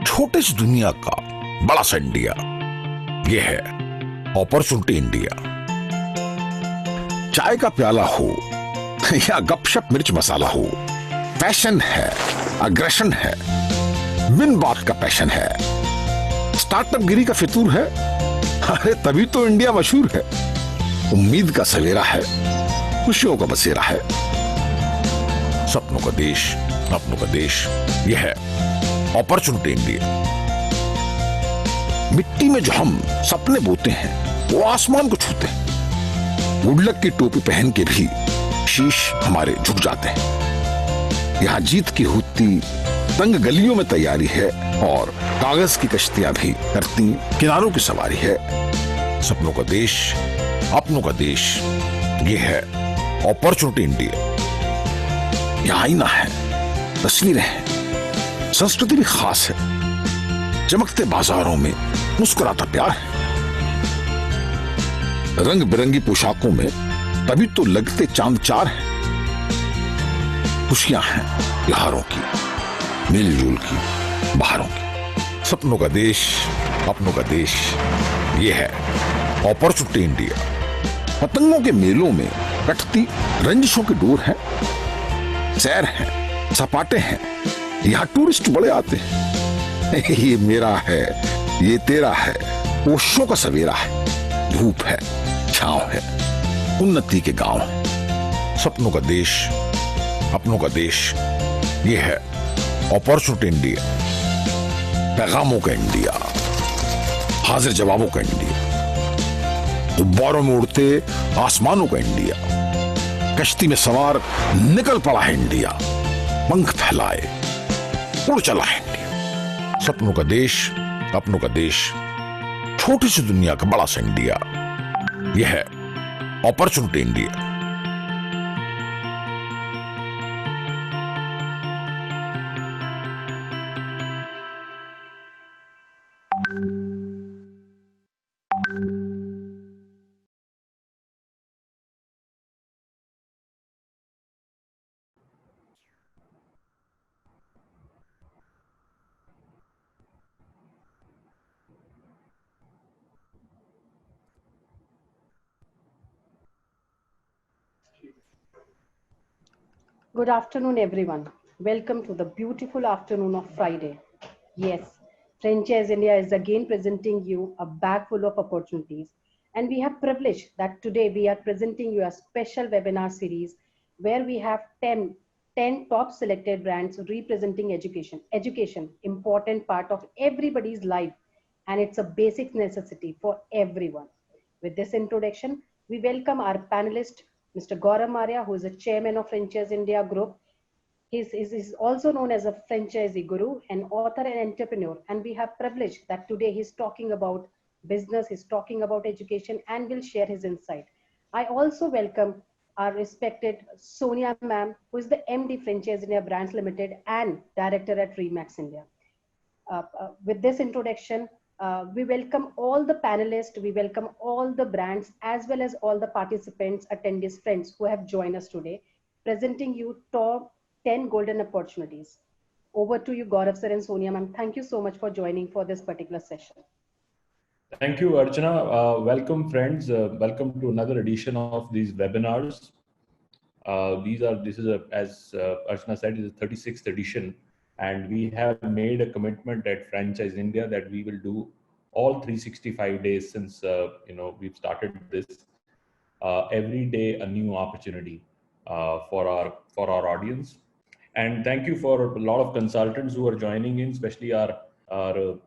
छोटे से दुनिया का बड़ा सा इंडिया, यह है अपॉर्चुनिटी इंडिया। चाय का प्याला हो या गपशप मिर्च मसाला हो, पैशन है, अग्रेशन है, विन बात का पैशन है, स्टार्टअप गिरी का फितूर है, अरे तभी तो इंडिया मशहूर है। उम्मीद का सवेरा है, खुशियों का बसेरा है, सपनों का देश, अपनों का देश, यह है अपॉर्चुनिटी इंडिया। मिट्टी में जो हम सपने बोते हैं वो आसमान को छूते हैं। गुडलक की टोपी पहन के भी शीश हमारे झुक जाते हैं। यहां जीत की होती तंग गलियों में तैयारी है और कागज की कश्तियां भी करती किनारों की सवारी है। सपनों का देश, अपनों का देश, ये है अपॉर्चुनिटी इंडिया। यहां आईना है, तस्वीरें हैं, संस्कृति भी खास है। चमकते बाजारों में मुस्कुराता प्यार है। रंग बिरंगी पोशाकों में तभी तो लगते चांद चार हैं। खुशियां हैं त्योहारों की, मिलजुल की, बहारों की। सपनों का देश, अपनों का देश, ये है अपॉर्चुनिटी इंडिया। पतंगों के मेलों में कटती रंजिशों की डोर है, सैर है, सपाटे हैं, यहां टूरिस्ट बड़े आते हैं। ये मेरा है, ये तेरा है, ओशों का सवेरा है, धूप है, छांव है, उन्नति के गांव है। सपनों का देश, अपनों का देश, ये है अपॉर्चुनिटी इंडिया। पैगामों का इंडिया, हाजिर जवाबों का इंडिया, गुब्बारों में उड़ते आसमानों का इंडिया, कश्ती में सवार निकल पड़ा है इंडिया, पंख फैलाए उड़ चला है इंडिया। सपनों का देश, अपनों का देश, छोटी सी दुनिया का बड़ा सा इंडिया, यह है opportunity India. Good afternoon, everyone. Welcome to the beautiful afternoon of Friday. Yes, Franchise India is again presenting you a bag full of opportunities. And we have privilege that today we are presenting you a special webinar series where we have 10 top selected brands representing education. Education, important part of everybody's life, and it's a basic necessity for everyone. With this introduction, we welcome our panelist, Mr. Gaurav Maria, who is the chairman of Franchise India Group. He's also known as a franchisee guru, an author and entrepreneur. And we have privilege that today he's talking about business, he's talking about education, and will share his insight. I also welcome our respected Sonia ma'am, who is the MD Franchise India Brands Limited and director at Remax India. With this introduction, we welcome all the panelists, we welcome all the brands, as well as all the participants, attendees, friends who have joined us today, presenting you top 10 golden opportunities. Over to you, Gaurav sir and Sonia ma'am. Thank you so much for joining for this particular session. Thank you, Archana. Welcome, friends. Welcome to another edition of these webinars. As Archana said, is the 36th edition. And we have made a commitment at Franchise India that we will do all 365 days since we've started this. Every day a new opportunity for our audience. And thank you for a lot of consultants who are joining in, especially our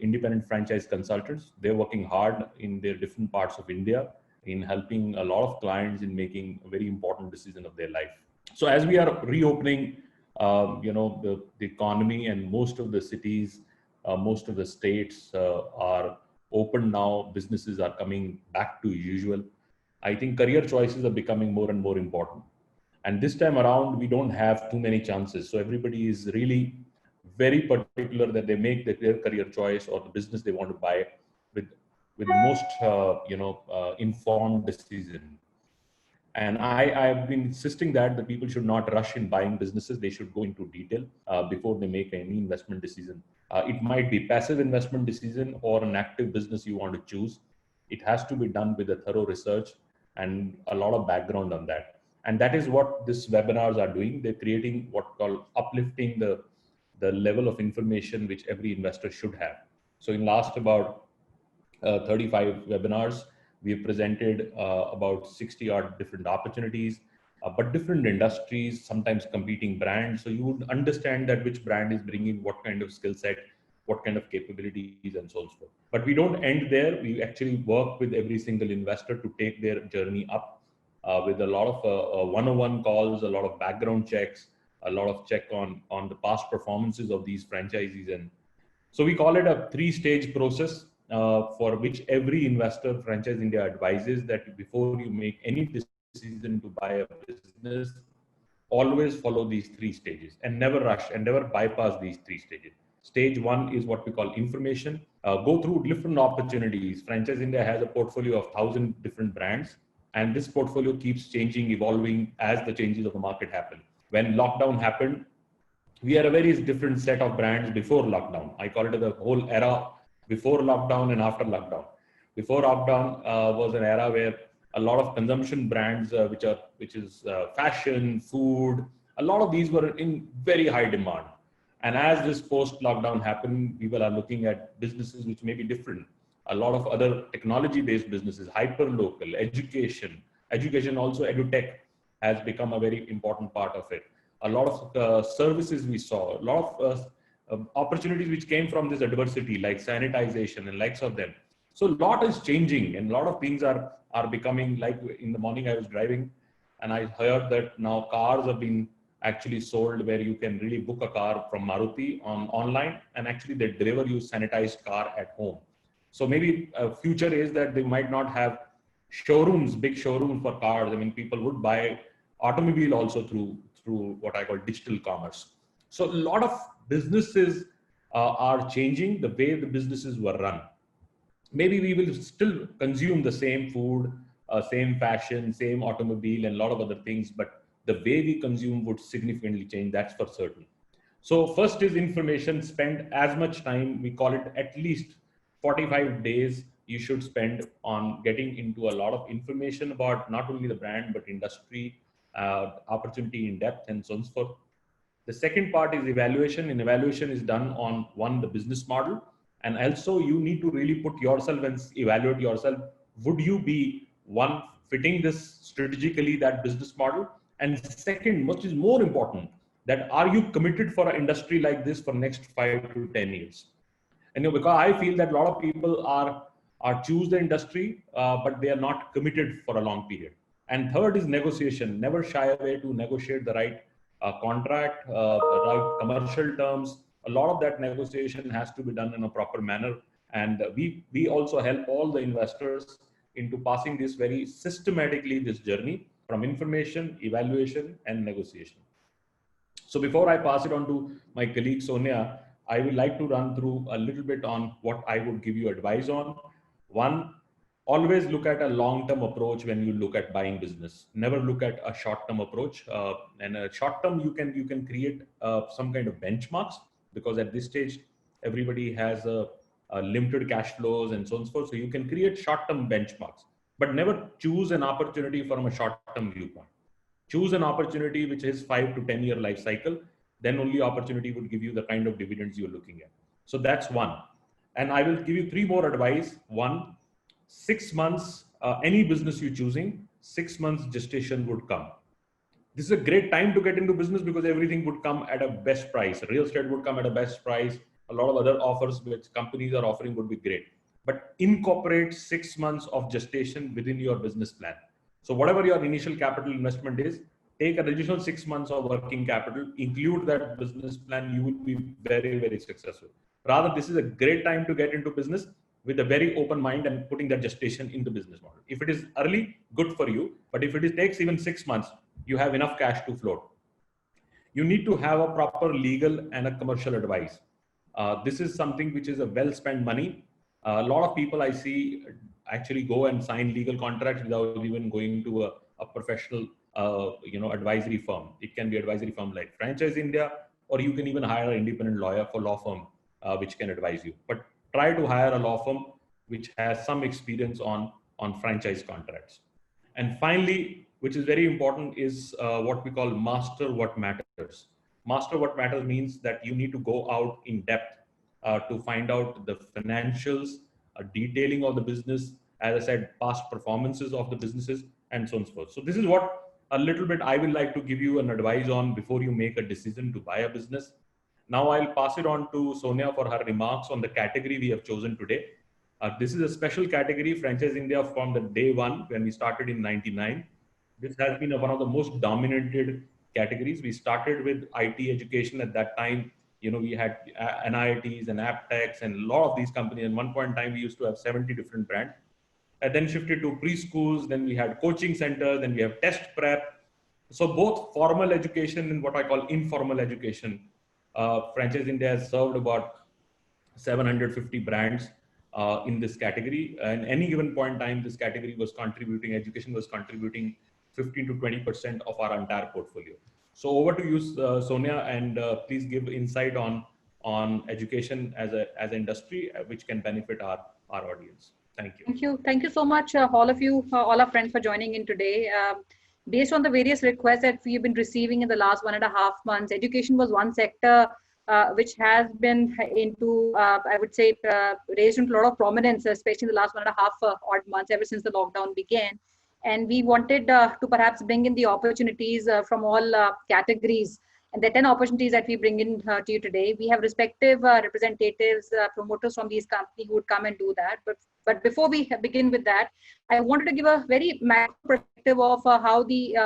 independent franchise consultants. They're working hard in their different parts of India in helping a lot of clients in making a very important decision of their life. So as we are reopening, the economy, and most of the cities, most of the states are open now. Businesses are coming back to usual. I think career choices are becoming more and more important. And this time around, we don't have too many chances. So everybody is really very particular that they make their career choice or the business they want to buy with the most informed decision. And I've been insisting that the people should not rush in buying businesses. They should go into detail before they make any investment decision. It might be passive investment decision or an active business you want to choose. It has to be done with a thorough research and a lot of background on that. And that is what these webinars are doing. They're creating what called uplifting the level of information which every investor should have. So in last about 35 webinars, we've presented about 60 odd different opportunities, but different industries, sometimes competing brands. So you would understand that which brand is bringing what kind of skill set, what kind of capabilities, and so on. But we don't end there. We actually work with every single investor to take their journey up with a lot of one-on-one calls, a lot of background checks, a lot of check on the past performances of these franchisees. And so we call it a three-stage process for which every investor, Franchise India advises that before you make any decision to buy a business, always follow these three stages and never rush and never bypass these three stages. Stage one is what we call information. Go through different opportunities. Franchise India has a portfolio of 1,000 different brands, and this portfolio keeps changing, evolving as the changes of the market happen. When lockdown happened, we had a very different set of brands before lockdown. I call it the whole era before lockdown and after lockdown. Before lockdown was an era where a lot of consumption brands, which is fashion, food, a lot of these were in very high demand. And as this post-lockdown happened, people are looking at businesses which may be different. A lot of other technology-based businesses, hyper-local, education also, edutech has become a very important part of it. A lot of services we saw, a lot of opportunities which came from this adversity, like sanitization and likes of them. So a lot is changing, and a lot of things are becoming, like in the morning I was driving and I heard that now cars have been actually sold where you can really book a car from Maruti online, and actually they deliver you sanitized car at home. So maybe a future is that they might not have showrooms, big showrooms for cars. I mean, people would buy automobile also through what I call digital commerce. So a lot of businesses are changing the way the businesses were run. Maybe we will still consume the same food, same fashion, same automobile, and a lot of other things, but the way we consume would significantly change, that's for certain. So first is information. Spend as much time, we call it at least 45 days, you should spend on getting into a lot of information about not only the brand, but industry, opportunity in depth, and so on and so forth. The second part is evaluation, and evaluation is done on the business model. And also you need to really put yourself and evaluate yourself. Would you be one fitting this strategically, that business model? And second, which is more important, that are you committed for an industry like this for next 5 to 10 years? And because I feel that a lot of people are choose the industry, but they are not committed for a long period. And third is negotiation. Never shy away to negotiate the right contract, right commercial terms. A lot of that negotiation has to be done in a proper manner. And we also help all the investors into passing this very systematically, this journey from information, evaluation, and negotiation. So before I pass it on to my colleague Sonia, I would like to run through a little bit on what I would give you advice on. One, always look at a long-term approach when you look at buying business. Never look at a short-term approach. And a short-term, you can create some kind of benchmarks, because at this stage, everybody has a limited cash flows and so on and so forth. So you can create short-term benchmarks, but never choose an opportunity from a short-term viewpoint. Choose an opportunity which is 5 to 10 year life cycle. Then only opportunity would give you the kind of dividends you're looking at. So that's one. And I will give you 3 more advice. One, 6 months, any business you're choosing, 6 months gestation would come. This is a great time to get into business because everything would come at a best price. Real estate would come at a best price. A lot of other offers which companies are offering would be great. But incorporate 6 months of gestation within your business plan. So whatever your initial capital investment is, take an additional 6 months of working capital, include that business plan, you will be very, very successful. Rather, this is a great time to get into business with a very open mind and putting that gestation into business model. If it is early, good for you. But if it takes even 6 months, you have enough cash to float. You need to have a proper legal and a commercial advice. This is something which is a well-spent money. A lot of people I see actually go and sign legal contracts without even going to a professional, advisory firm. It can be advisory firm like Franchise India, or you can even hire an independent lawyer for law firm, which can advise you. But try to hire a law firm which has some experience on franchise contracts. And finally, which is very important, is what we call master what matters. Master what matters means that you need to go out in depth to find out the financials, detailing of the business, as I said, past performances of the businesses, and so on and so forth. So this is what a little bit I will like to give you an advice on before you make a decision to buy a business. Now I'll pass it on to Sonia for her remarks on the category we have chosen today. This is a special category, Franchise India, from the day one when we started in '99. This has been one of the most dominated categories. We started with IT education at that time. We had NIITs and Aptex and a lot of these companies. At one point in time, we used to have 70 different brands. And then shifted to preschools. Then we had coaching centers. Then we have test prep. So both formal education and what I call informal education. Franchise India has served about 750 brands in this category. And any given point in time, this category was contributing, education was contributing 15 to 20% of our entire portfolio. So over to you, Sonia, and please give insight on education as an industry, which can benefit our audience. Thank you. Thank you so much, all of you, all our friends, for joining in today. Based on the various requests that we've been receiving in the last 1.5 months, education was one sector which has been into, I would say, raised into a lot of prominence, especially in the last 1.5 odd months, ever since the lockdown began. And we wanted to perhaps bring in the opportunities from all categories. And the 10 opportunities that we bring in to you today, we have respective representatives, promoters from these companies who would come and do that. But before we begin with that, I wanted to give a very macro perspective of how the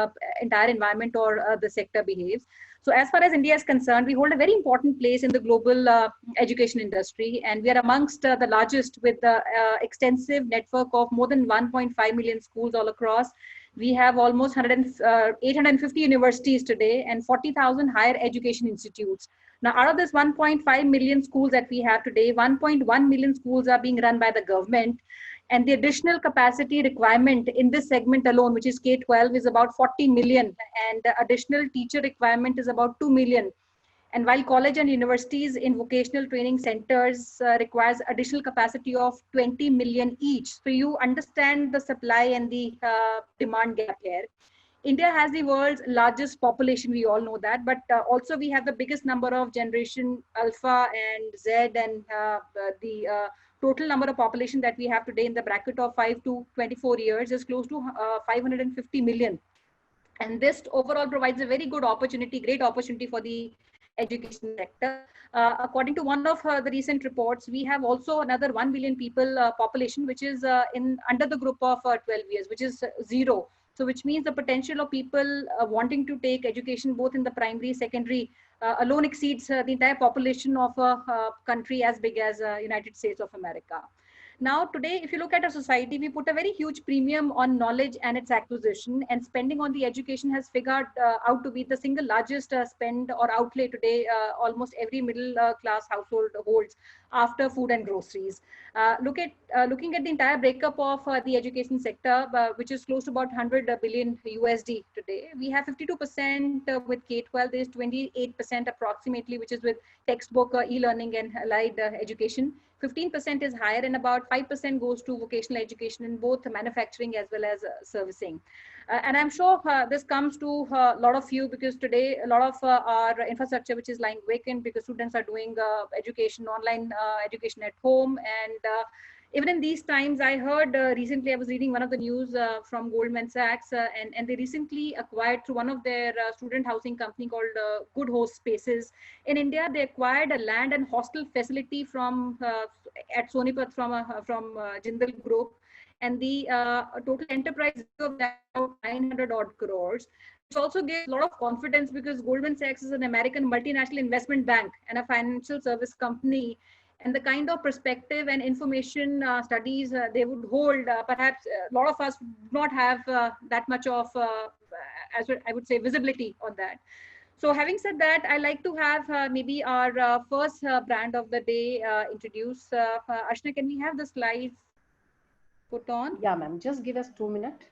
entire environment or the sector behaves. So as far as India is concerned, we hold a very important place in the global education industry, and we are amongst the largest, with the extensive network of more than 1.5 million schools all across. We have almost 850 universities today and 40,000 higher education institutes. Now, out of this 1.5 million schools that we have today, 1.1 million schools are being run by the government. And the additional capacity requirement in this segment alone, which is K-12, is about 40 million. And the additional teacher requirement is about 2 million. And while college and universities in vocational training centers requires additional capacity of 20 million each. So you understand the supply and the demand gap here. India has the world's largest population, we all know that, but also we have the biggest number of generation Alpha and Z, and the total number of population that we have today in the bracket of 5 to 24 years is close to 550 million. And this overall provides a very good opportunity, great opportunity for the education sector. According to one of the recent reports, we have also another 1 billion people population, which is under the group of 12 years, which is zero. So which means the potential of people wanting to take education both in the primary, secondary alone exceeds the entire population of a country as big as United States of America. Now, today, if you look at our society, we put a very huge premium on knowledge and its acquisition, and spending on the education has figured out to be the single largest spend or outlay today almost every middle class household holds after food and groceries. Looking at the entire breakup of the education sector, which is close to about 100 billion USD today, we have 52% with K-12, there is 28% approximately, which is with textbook, e-learning and allied education. 15% is higher, and about 5% goes to vocational education in both manufacturing as well as servicing. And I'm sure this comes to a lot of you, because today a lot of our infrastructure which is lying vacant because students are doing education, online education at home. And even in these times, I heard recently, I was reading one of the news from Goldman Sachs, and they recently acquired through one of their student housing company called Good Host Spaces. In India, they acquired a land and hostel facility from at Sonipat from Jindal Group. And the total enterprise of that 900 odd crores. It also gives a lot of confidence, because Goldman Sachs is an American multinational investment bank and a financial service company. And the kind of perspective and information studies they would hold, perhaps a lot of us do not have that much of, as I would say, visibility on that. So having said that, I like to have maybe our first brand of the day introduced. Ashna, can we have the slides put on? Yeah, ma'am. Just give us 2 minutes.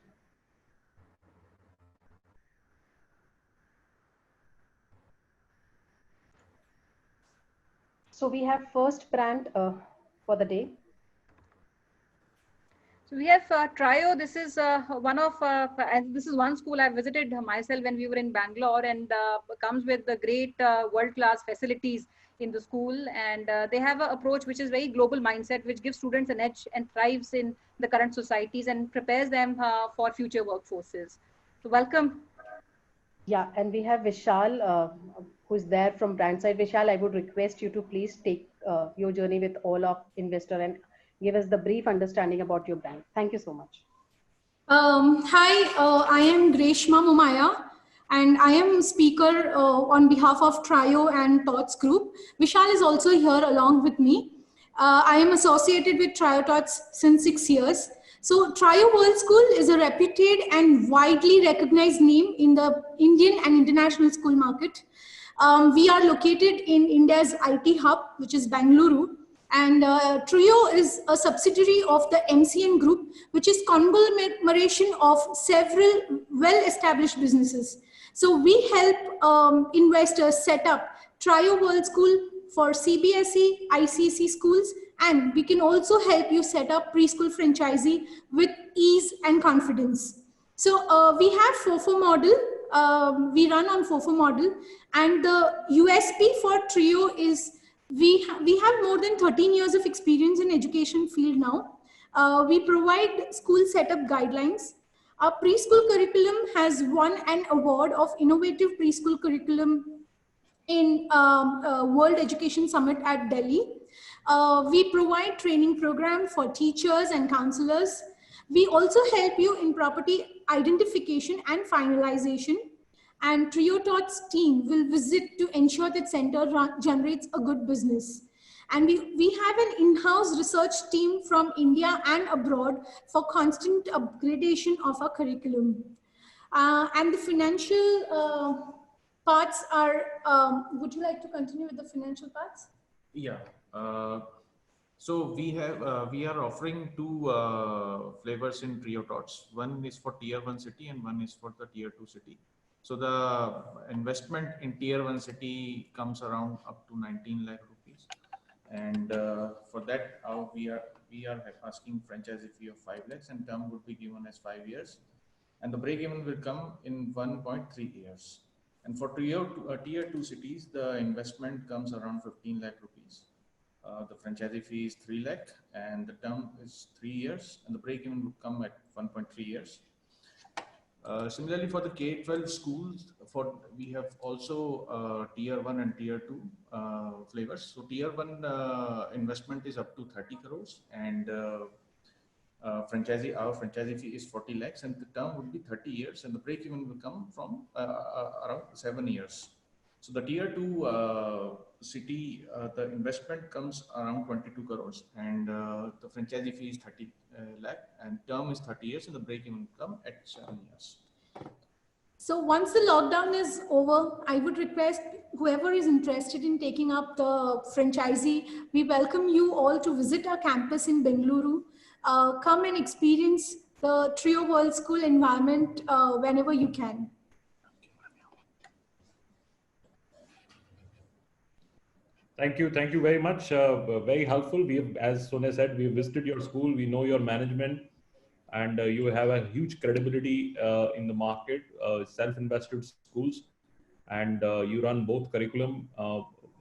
So we have first brand for the day. So we have Trio. This is one of, and this is one school I visited myself when we were in Bangalore, and comes with the great world-class facilities in the school. And they have an approach which is very global mindset, which gives students an edge and thrives in the current societies and prepares them for future workforces. So welcome. Yeah, and we have Vishal, who's there from brand side. Vishal, I would request you to please take your journey with all of investor and give us the brief understanding about your brand. Thank you so much. Hi, I am Greshma Mumaya, and I am speaker on behalf of Trio and Tots Group. Vishal is also here along with me. I am associated with Trio Tots since 6 years. So Trio World School is a reputed and widely recognized name in the Indian and international school market. We are located in India's IT hub, which is Bangalore. And Trio is a subsidiary of the MCN Group, which is conglomeration of several well-established businesses. So we help investors set up Trio World School for CBSE, ICSE schools, and we can also help you set up preschool franchisee with ease and confidence. So we have FOFO model. We run on FOFO model, and the USP for Trio is we have more than 13 years of experience in education field now. We provide school setup guidelines. Our preschool curriculum has won an award of innovative preschool curriculum in World Education Summit at Delhi. We provide training program for teachers and counselors. We also help you in property identification and finalization. And Trio Tots team will visit to ensure that center generates a good business. And we have an in-house research team from India and abroad for constant upgradation of our curriculum. And the financial parts are, would you like to continue with the financial parts? Yeah. So we are offering two flavors in Trio Tots. One is for tier 1 city and one is for the tier 2 city. So the investment in tier 1 city comes around up to 19 lakh rupees. And for that, we are asking franchisee fee of 5 lakhs, and term would be given as 5 years. And the break even will come in 1.3 years. And for tier 2 cities, the investment comes around 15 lakh rupees. The franchisee fee is 3 lakh, and the term is 3 years, and the break even would come at 1.3 years. Similarly, for the K-12 schools, we have also tier 1 and tier 2 flavors. So tier 1 investment is up to 30 crores, and our franchisee fee is 40 lakhs, and the term would be 30 years, and the break even will come from around 7 years. So the tier 2 city, the investment comes around 22 crores, and the franchisee fee is 30 lakh, and term is 30 years, and the break even will come at 7 years. So once the lockdown is over, I would request whoever is interested in taking up the franchisee, we welcome you all to visit our campus in Bengaluru. Come and experience the Trio World School environment whenever you can. Thank you very much. Very helpful. We have, as Sonia said, we have visited your school. We know your management, and you have a huge credibility in the market. Self-invested schools, and you run both curriculum,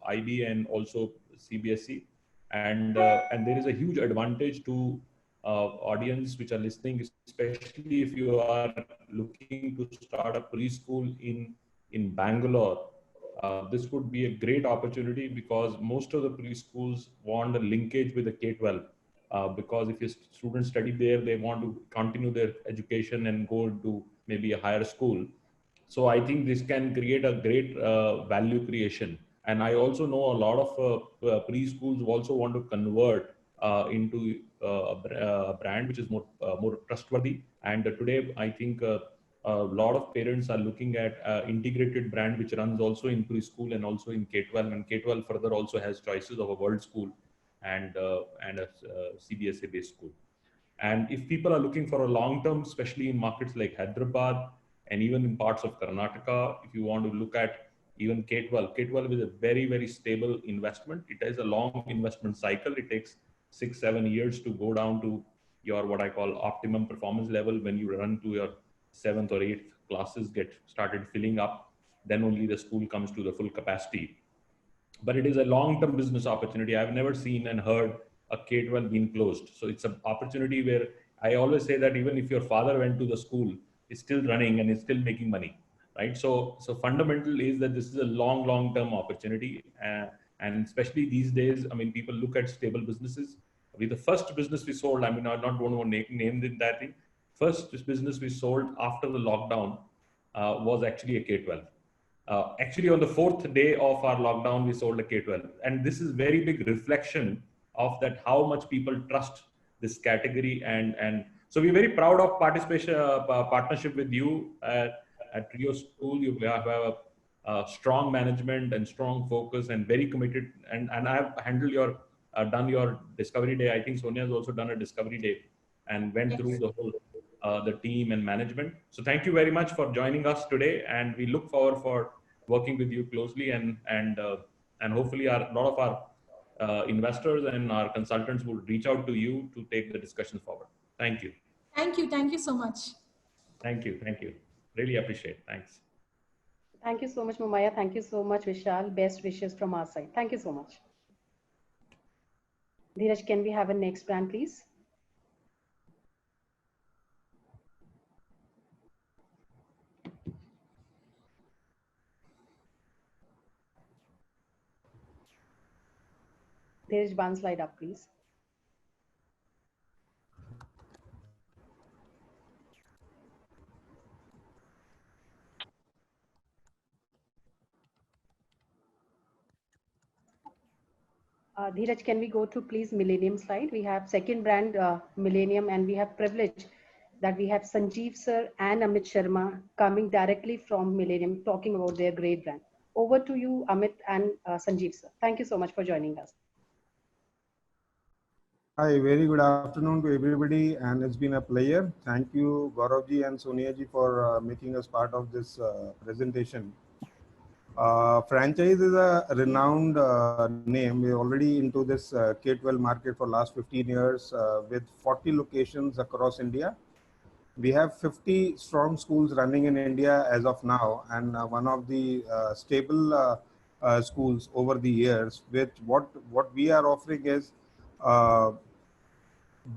IB and also CBSE, and there is a huge advantage to audience which are listening, especially if you are looking to start a preschool in Bangalore. This would be a great opportunity because most of the preschools want a linkage with the K-12. Because if your students study there, they want to continue their education and go to maybe a higher school. So I think this can create a great value creation. And I also know a lot of preschools also want to convert into a brand which is more trustworthy. And today, I think a lot of parents are looking at integrated brand which runs also in preschool and also in K-12, and K-12 further also has choices of a world school and a CBSE based school. And if people are looking for a long term, especially in markets like Hyderabad and even in parts of Karnataka, if you want to look at even K-12. K-12 is a very, very stable investment. It has a long investment cycle. It takes 6-7 years to go down to your what I call optimum performance level. When you run to your 7th or 8th classes get started filling up, then only the school comes to the full capacity. But it is a long-term business opportunity. I've never seen and heard a K-12 being closed. So it's an opportunity where I always say that even if your father went to the school, it's still running and it's still making money, right? So fundamental is that this is a long-term opportunity. And especially these days, I mean, people look at stable businesses. The first business we sold, I mean, I don't want to name it that thing. First business we sold after the lockdown was actually a K-12. Actually, on the 4th day of our lockdown, we sold a K-12. And this is very big reflection of that, how much people trust this category. And so we're very proud of participation, partnership with you at Trio School. You have a strong management and strong focus and very committed. And I've handled your, done your discovery day. I think Sonia has also done a discovery day and went through the whole, the team and management. So thank you very much for joining us today. And we look forward for working with you closely and hopefully a lot of our investors and our consultants will reach out to you to take the discussions forward. Thank you. Thank you. Thank you so much. Thank you. Thank you. Really appreciate it. Thanks. Thank you so much, Mumaya. Thank you so much, Vishal. Best wishes from our side. Thank you so much. Dheeraj, can we have a next brand, please? Dheeraj, one slide up, please. Dheeraj, can we go to please Millennium slide? We have second brand Millennium, and we have privilege that we have Sanjeev sir and Amit Sharma coming directly from Millennium talking about their great brand. Over to you, Amit and Sanjeev sir. Thank you so much for joining us. Hi, very good afternoon to everybody, and it's been a pleasure. Thank you, Gauravji and Soniaji, for making us part of this presentation. Franchise is a renowned name. We're already into this K-12 market for last 15 years with 40 locations across India. We have 50 strong schools running in India as of now, and one of the stable schools over the years. With what we are offering is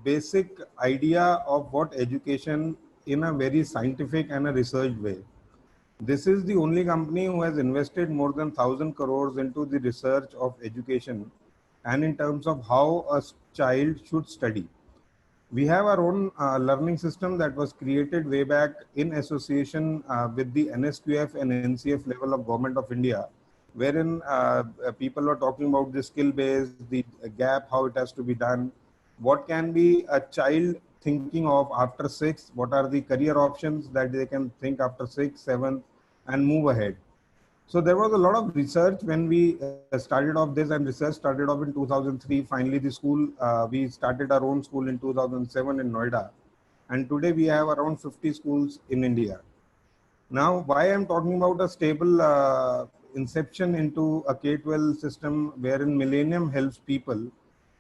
basic idea of what education in a very scientific and a research way. This is the only company who has invested more than 1,000 crores into the research of education and in terms of how a child should study. We have our own learning system that was created way back in association with the NSQF and NCF level of Government of India, wherein people are talking about the skill base, the gap, how it has to be done, what can be a child thinking of after 6, what are the career options that they can think after 6, 7, and move ahead. So there was a lot of research when we started off this, and research started off in 2003. Finally, the school, we started our own school in 2007 in Noida. And today we have around 50 schools in India. Now, why I'm talking about a stable inception into a K-12 system wherein Millennium helps people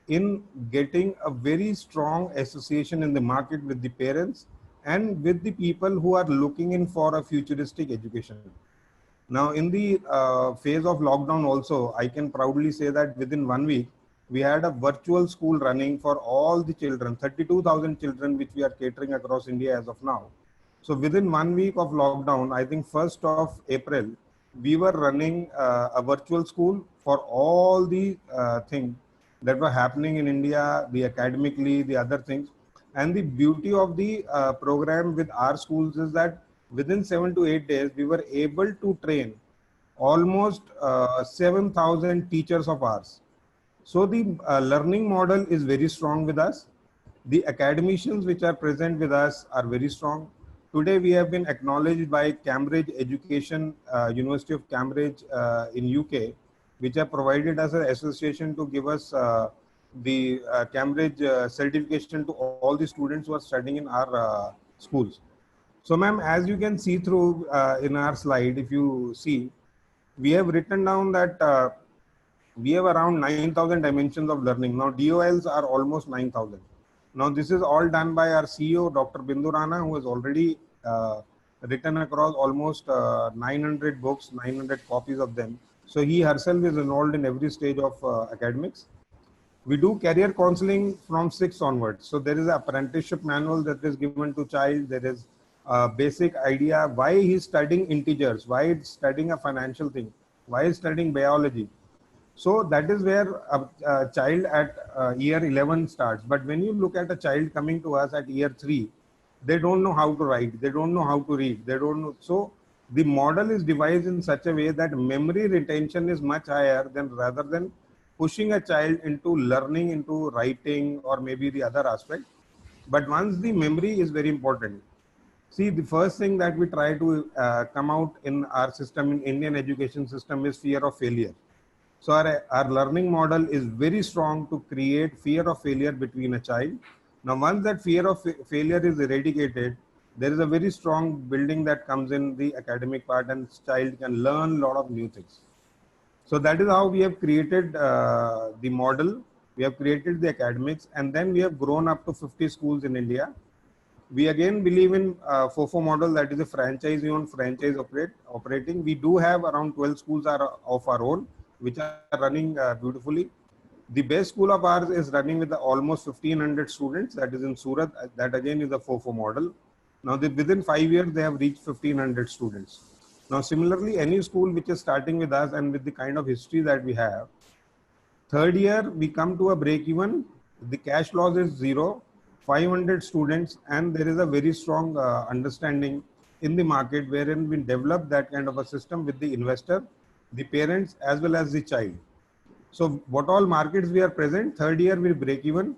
in getting a very strong association in the market with the parents and with the people who are looking in for a futuristic education. Now, in the phase of lockdown also, I can proudly say that within 1 week, we had a virtual school running for all the children, 32,000 children, which we are catering across India as of now. So within 1 week of lockdown, I think 1st of April, we were running a virtual school for all the things that were happening in India, the academically, the other things. And the beauty of the program with our schools is that within 7 to 8 days, we were able to train almost 7,000 teachers of ours. So the learning model is very strong with us. The academicians which are present with us are very strong. Today, we have been acknowledged by Cambridge Education, University of Cambridge in UK, which have provided us an association to give us the Cambridge certification to all the students who are studying in our schools. So ma'am, as you can see through in our slide, if you see, we have written down that we have around 9,000 dimensions of learning. Now DOLs are almost 9,000. Now this is all done by our CEO, Dr. Bindu Rana, who has already written across almost 900 books, 900 copies of them. So he herself is involved in every stage of academics. We do career counseling from 6 onwards. So there is an apprenticeship manual that is given to child. There is a basic idea why he's studying integers, why he's studying a financial thing, why he's studying biology. So that is where a child at year 11 starts. But when you look at a child coming to us at year 3, they don't know how to write, they don't know how to read, they don't know. So the model is devised in such a way that memory retention is much higher than rather than pushing a child into learning, into writing, or maybe the other aspect. But once the memory is very important. See, the first thing that we try to come out in our system, in Indian education system, is fear of failure. So our learning model is very strong to create fear of failure between a child. Now, once that fear of failure is eradicated, there is a very strong building that comes in the academic part, and child can learn a lot of new things. So that is how we have created the model. We have created the academics, and then we have grown up to 50 schools in India. We again believe in FOFO model, that is a franchise owned, franchise operating. We do have around 12 schools are of our own, which are running beautifully. The best school of ours is running with almost 1,500 students. That is in Surat. That again is a FOFO model. Now, within 5 years, they have reached 1,500 students. Now, similarly, any school which is starting with us and with the kind of history that we have, third year, we come to a break even. The cash loss is 0, 500 students, and there is a very strong understanding in the market wherein we develop that kind of a system with the investor, the parents, as well as the child. So what all markets we are present, third year we break even.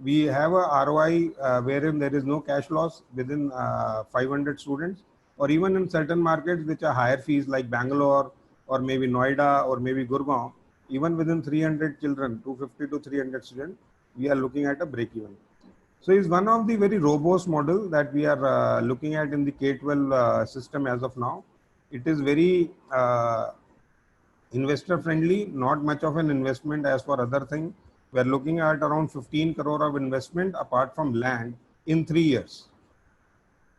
We have a ROI wherein there is no cash loss within 500 students, or even in certain markets which are higher fees like Bangalore or maybe Noida or maybe Gurgaon, even within 300 children, 250 to 300 students, we are looking at a break even. So it's one of the very robust model that we are looking at in the K-12 system as of now. It is very investor friendly, not much of an investment as for other thing. We are looking at around 15 crore of investment apart from land in 3 years.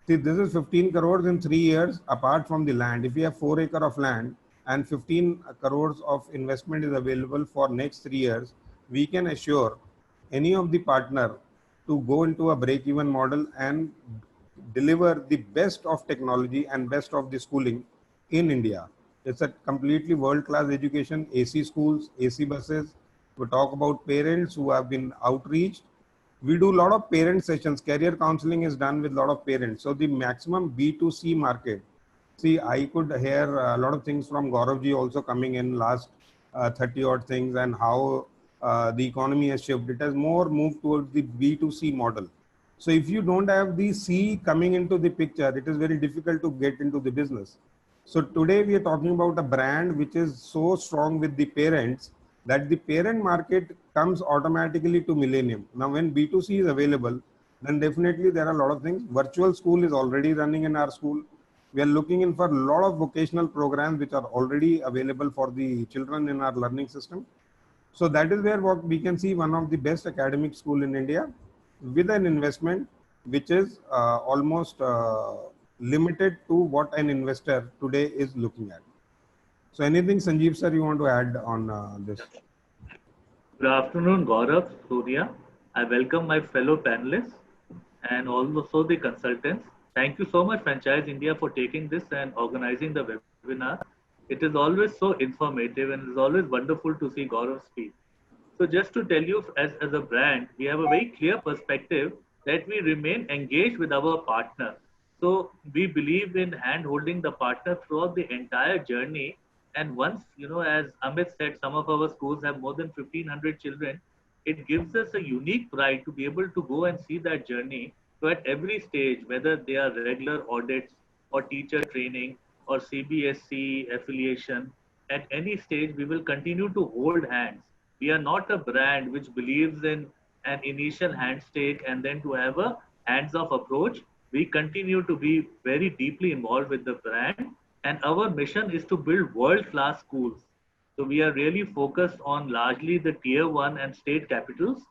See, this is 15 crores in 3 years apart from the land. If you have 4 acre of land and 15 crores of investment is available for next 3 years, we can assure any of the partner to go into a break-even model and deliver the best of technology and best of the schooling in India. It's a completely world-class education, AC schools, AC buses. We talk about parents who have been outreached. We do a lot of parent sessions. Career counseling is done with a lot of parents. So the maximum B2C market. See, I could hear a lot of things from Gauravji also coming in last 30 odd things, and how the economy has shifted. It has more moved towards the B2C model. So if you don't have the C coming into the picture, it is very difficult to get into the business. So today we are talking about a brand which is so strong with the parents that the parent market comes automatically to Millennium. Now when B2C is available, then definitely there are a lot of things. Virtual school is already running in our school. We are looking in for a lot of vocational programs which are already available for the children in our learning system. So that is where what we can see one of the best academic school in India with an investment which is almost limited to what an investor today is looking at. So anything, Sanjeev sir, you want to add on this? Good afternoon, Gaurav, Surya. I welcome my fellow panelists and also the consultants. Thank you so much, Franchise India, for taking this and organizing the webinar. It is always so informative, and it is always wonderful to see Gaurav speak. So just to tell you, as a brand, we have a very clear perspective that we remain engaged with our partner. So we believe in hand-holding the partner throughout the entire journey. And once, as Amit said, some of our schools have more than 1,500 children. It gives us a unique pride to be able to go and see that journey. So at every stage, whether they are regular audits or teacher training or CBSE affiliation, at any stage, we will continue to hold hands. We are not a brand which believes in an initial handshake and then to have a hands-off approach. We continue to be very deeply involved with the brand, And our mission is to build world-class schools. So we are really focused on largely the tier 1 and state capitals,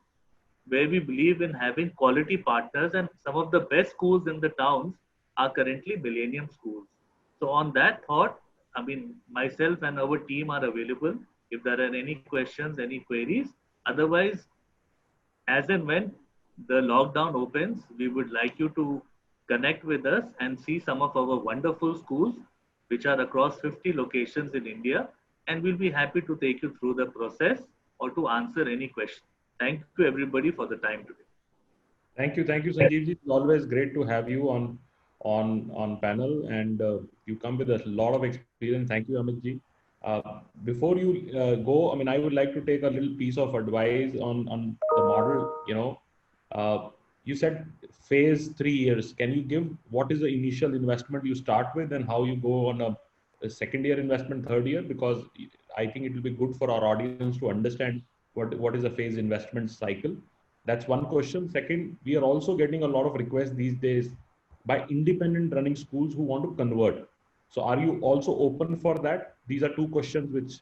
where we believe in having quality partners, and some of the best schools in the towns are currently Millennium schools. So on that thought, I mean, myself and our team are available if there are any questions, any queries. Otherwise, as and when the lockdown opens, we would like you to connect with us and see some of our wonderful schools, which are across 50 locations in India. And we'll be happy to take you through the process or to answer any question. Thank you everybody for the time today. Thank you, Sanjeev ji. It's always great to have you on panel, and you come with a lot of experience. Thank you, Amit ji. Before you go, I mean, I would like to take a little piece of advice on the model. You know, you said phase 3 years. Can you give what is the initial investment you start with, and how you go on a second year investment, third year? Because I think it will be good for our audience to understand what is a phase investment cycle. That's one question. Second, we are also getting a lot of requests these days by independent running schools who want to convert. So are you also open for that? These are two questions which...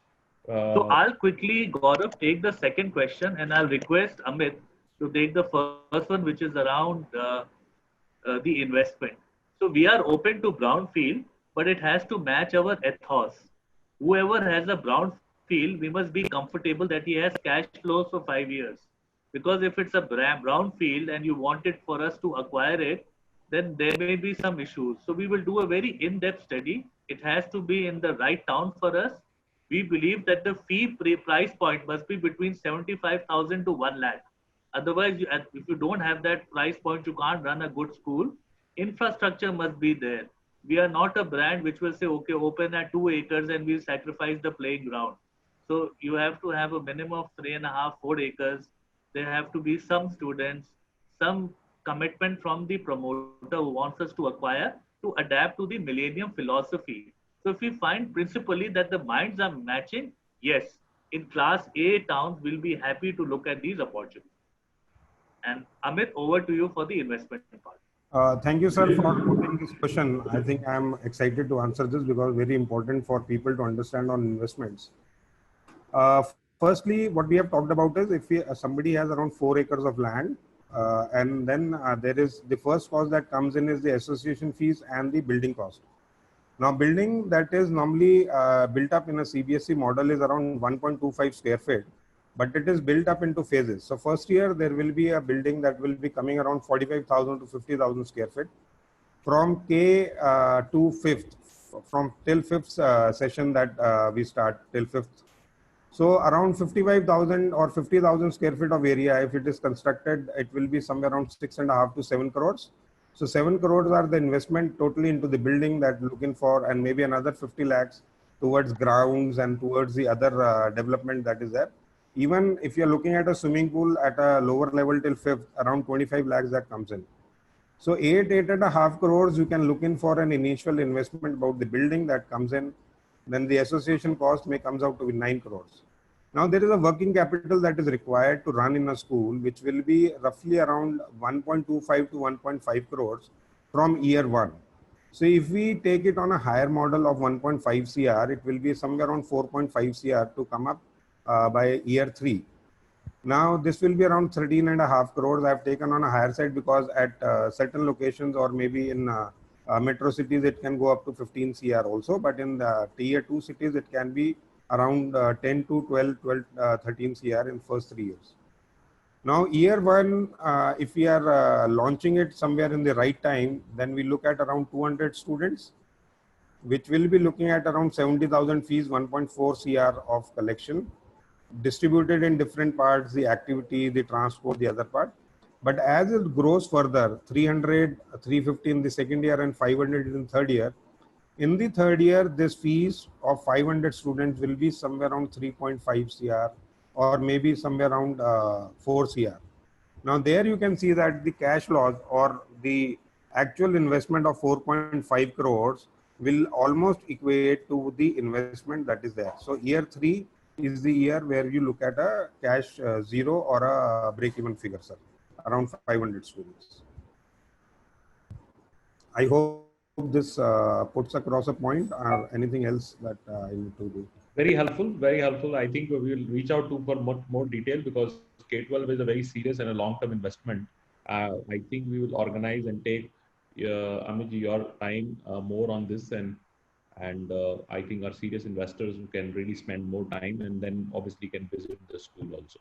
So I'll quickly, Gaurav, take the second question, and I'll request Amit to take the first one, which is around the investment. So we are open to brownfield, but it has to match our ethos. Whoever has a brownfield, we must be comfortable that he has cash flows for 5 years. Because if it's a brownfield and you want it for us to acquire it, then there may be some issues. So we will do a very in-depth study. It has to be in the right town for us. We believe that the fee price point must be between 75,000 to 1 lakh. Otherwise, if you don't have that price point, you can't run a good school. Infrastructure must be there. We are not a brand which will say, okay, open at 2 acres and we'll sacrifice the playing ground. So you have to have a minimum of 3.5, 4 acres. There have to be some students, some commitment from the promoter who wants us to acquire to adapt to the Millennium philosophy. So if we find principally that the minds are matching, yes, in class A towns, we'll be happy to look at these opportunities. And Amit, over to you for the investment part. Thank you, sir, for putting this question. I think I'm excited to answer this because very important for people to understand on investments. Firstly, what we have talked about is if somebody has around 4 acres of land, and then there is the first cost that comes in is the association fees and the building cost. Now, building that is normally built up in a CBSE model is around 1.25 square feet, but it is built up into phases. So first year, there will be a building that will be coming around 45,000 to 50,000 square feet. From K to 5th, from till 5th session that we start till 5th. So around 55,000 or 50,000 square feet of area, if it is constructed, it will be somewhere around 6.5 to 7 crores. So 7 crores are the investment totally into the building that we're looking for, and maybe another 50 lakhs towards grounds and towards the other development that is there. Even if you're looking at a swimming pool at a lower level till 5th, around 25 lakhs that comes in. So 8.5 crores, you can look in for an initial investment about the building that comes in. Then the association cost may comes out to be 9 crores. Now there is a working capital that is required to run in a school, which will be roughly around 1.25 to 1.5 crores from year 1. So if we take it on a higher model of 1.5 CR, it will be somewhere around 4.5 CR to come up by year 3. Now this will be around 13.5 crores. I've taken on a higher side because at certain locations or maybe in metro cities, it can go up to 15 CR also. But in the tier 2 cities, it can be around 10 to 12, 13 CR in first 3 years. Now year 1, if we are launching it somewhere in the right time, then we look at around 200 students, which will be looking at around 70,000 fees, 1.4 CR of collection, distributed in different parts, the activity, the transport, the other part. But as it grows further, 300, 350 in the second year and 500 in third year. In the third year, this fees of 500 students will be somewhere around 3.5 CR or maybe somewhere around 4 CR. Now there you can see that the cash loss or the actual investment of 4.5 crores will almost equate to the investment that is there. So year 3 is the year where you look at a cash zero or a break-even figure, sir, around 500 students. I hope this puts across a point or anything else that I need to do. Very helpful, very helpful. I think we will reach out to for more detail because K-12 is a very serious and a long-term investment. I think we will organize and take Amit, your time more on this, and I think our serious investors who can really spend more time and then obviously can visit the school also.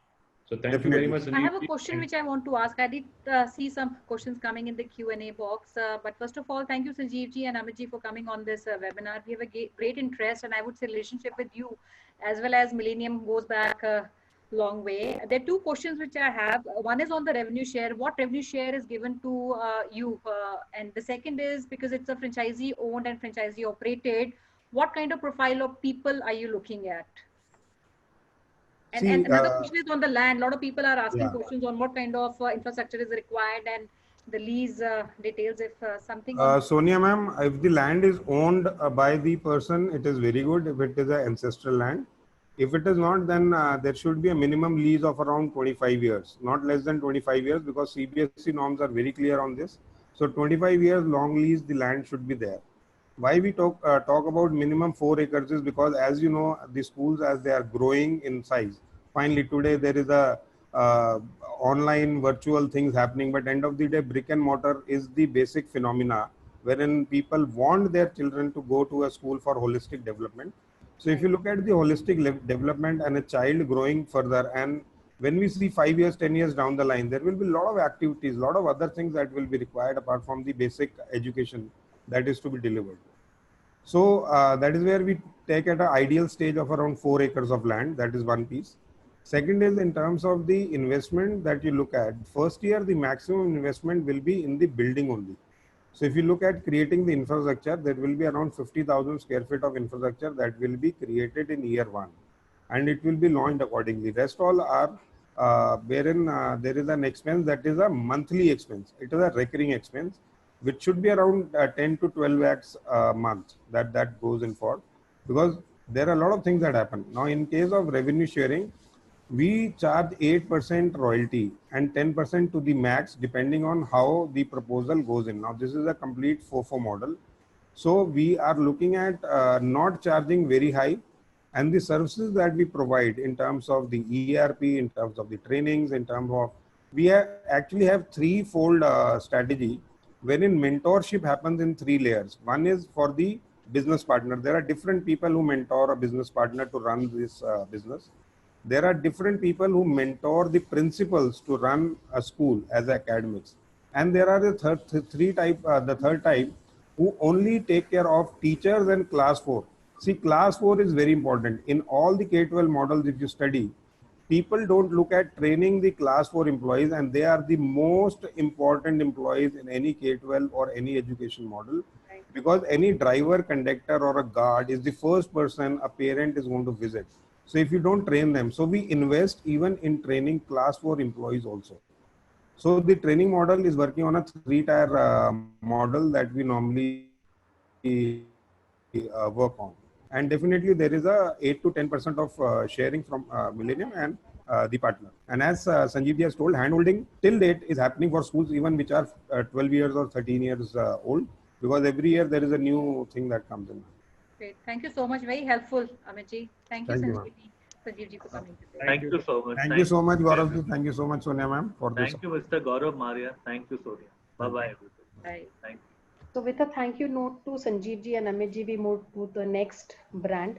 So thank you very much. I have a question which I want to ask. I did see some questions coming in the Q&A box. But first of all, thank you, Sanjeev ji and Amit ji, for coming on this webinar. We have a great interest, and I would say relationship with you as well as Millennium goes back a long way. There are two questions which I have. One is on the revenue share. What revenue share is given to you? And the second is, because it's a franchisee owned and franchisee operated, what kind of profile of people are you looking at? And another question is on the land. A lot of people are asking questions on what kind of infrastructure is required and the lease details. If something. Sonia ma'am, if the land is owned by the person, it is very good. If it is an ancestral land, if it is not, then there should be a minimum lease of around 25 years, not less than 25 years, because CBSE norms are very clear on this. So 25 years long lease, the land should be there. Why we talk about minimum 4 acres is because, as you know, the schools, as they are growing in size, finally today there is a online virtual things happening, but end of the day brick and mortar is the basic phenomena wherein people want their children to go to a school for holistic development. So if you look at the holistic development and a child growing further, and when we see 5 years, 10 years down the line, there will be a lot of activities, a lot of other things that will be required apart from the basic education that is to be delivered. So that is where we take at an ideal stage of around 4 acres of land. That is one piece. Second is in terms of the investment that you look at. First year, the maximum investment will be in the building only. So if you look at creating the infrastructure, there will be around 50,000 square feet of infrastructure that will be created in year 1. And it will be launched accordingly. Rest all are wherein there is an expense that is a monthly expense. It is a recurring expense, which should be around 10 to 12 lakhs a month that goes in for, because there are a lot of things that happen. Now, in case of revenue sharing, we charge 8% royalty and 10% to the max, depending on how the proposal goes in. Now, this is a complete FOFO model. So we are looking at not charging very high, and the services that we provide in terms of the ERP, in terms of the trainings, in terms of, we actually have threefold strategy, wherein mentorship happens in 3 layers. One is for the business partner. There are different people who mentor a business partner to run this business. There are different people who mentor the principals to run a school as academics. And there are the third type who only take care of teachers and class 4. See, class 4 is very important. In all the K-12 models, if you study, people don't look at training the class 4 employees, and they are the most important employees in any K-12 or any education model, because any driver, conductor, or a guard is the first person a parent is going to visit. So if you don't train them, so we invest even in training class 4 employees also. So the training model is working on a 3-tier model that we normally work on. And definitely there is a 8 to 10% of sharing from Millennium and the partner. And as Sanjeev ji has told, handholding till date is happening for schools even which are 12 years or 13 years old, because every year there is a new thing that comes in. Great. Thank you so much. Very helpful, Amit ji. Thank you, Sanjeev ji, for coming today. Thank you so much. Thank you so much, Gaurav ji. Thank you so much, Sonia ma'am, for this. Thank you, Mr. Gaurav Maria. Thank you, Sonia. Bye-bye, everybody. Bye. Thank you. So with a thank you note to Sanjeev ji and Amit ji, we move to the next brand.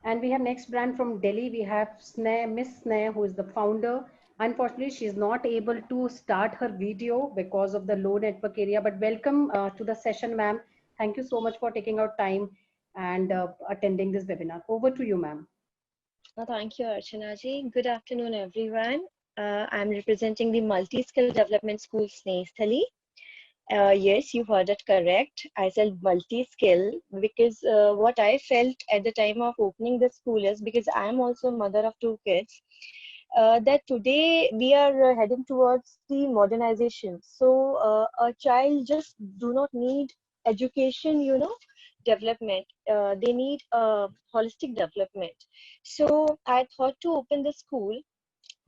And we have next brand from Delhi. We have Miss Sneh, who is the founder. Unfortunately, she is not able to start her video because of the low network area, but welcome to the session, ma'am. Thank you so much for taking out time and attending this webinar. Over to you, ma'am. Thank you, Archana ji. Good afternoon, everyone. I'm representing the Multi-Skill Development School, Snehisthali. Yes, you heard it correct. I said multi-skill because what I felt at the time of opening the school is, because I am also a mother of 2 kids, that today we are heading towards the modernization. So a child just do not need education, development. They need holistic development. So I thought to open the school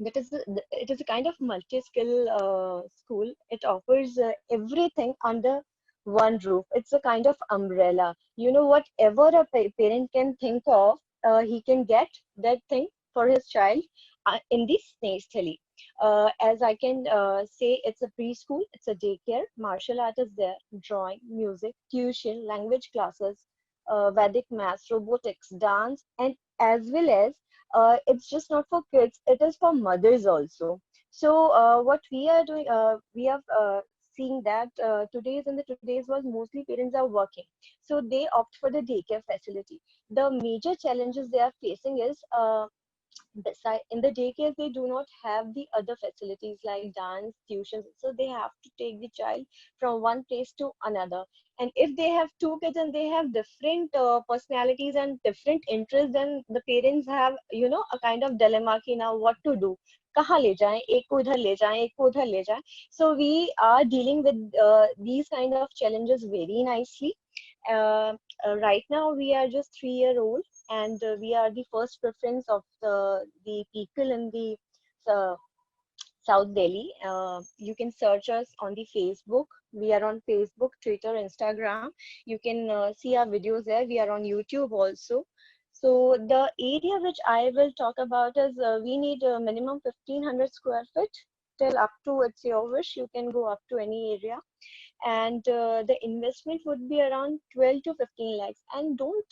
it is a kind of multi-skill school. It offers everything under one roof. It's a kind of umbrella. You know, whatever a parent can think of, he can get that thing for his child in the Snehisthali. As I can say, it's a preschool, it's a daycare, martial art is there, drawing, music, tuition, language classes, Vedic maths, robotics, dance, and as well as it's just not for kids, it is for mothers also. So what we are doing, we have seeing that today's world, mostly parents are working, so they opt for the daycare facility. The major challenges they are facing is beside in the daycare they do not have the other facilities like dance, tuitions, so they have to take the child from one place to another. And if they have two kids and they have different personalities and different interests, then the parents have, you know, a kind of dilemma ki now what to do, कहाँ ले जाएं, एक को इधर ले जाएं, एक को उधर ले जाएं. So we are dealing with these kind of challenges very nicely. Right now we are just 3-year-old, and we are the first preference of the people in the South Delhi. You can search us on the Facebook. We are on Facebook, Twitter, Instagram. You can see our videos there. We are on YouTube also. So the area which I will talk about is we need a minimum 1500 square feet till up to, it's your wish, you can go up to any area. And the investment would be around 12 to 15 lakhs. And don't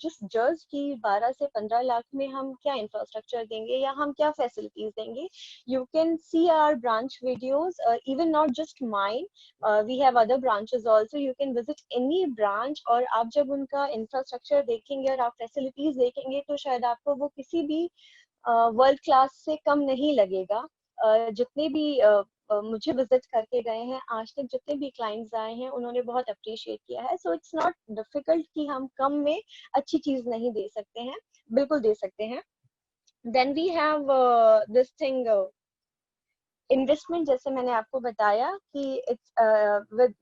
just judge कि 12 से 15 लाख में हम क्या infrastructure देंगे या हम क्या facilities देंगे. You can see our branch videos, even not just mine. We have other branches also. You can visit any branch, और आप जब उनका infrastructure देखेंगे और आप facilities देखेंगे तो शायद आपको वो किसी भी world class से कम नहीं लगेगा. जितने भी मुझे विजिट करके गए हैं आज तक, जितने भी क्लाइंट्स आए हैं उन्होंने बहुत अप्रिशिएट किया है. सो इट्स नॉट डिफिकल्ट कि हम कम में अच्छी चीज नहीं दे सकते हैं, बिल्कुल दे सकते हैं. Then we have this thing investment, जैसे मैंने आपको बताया कि it's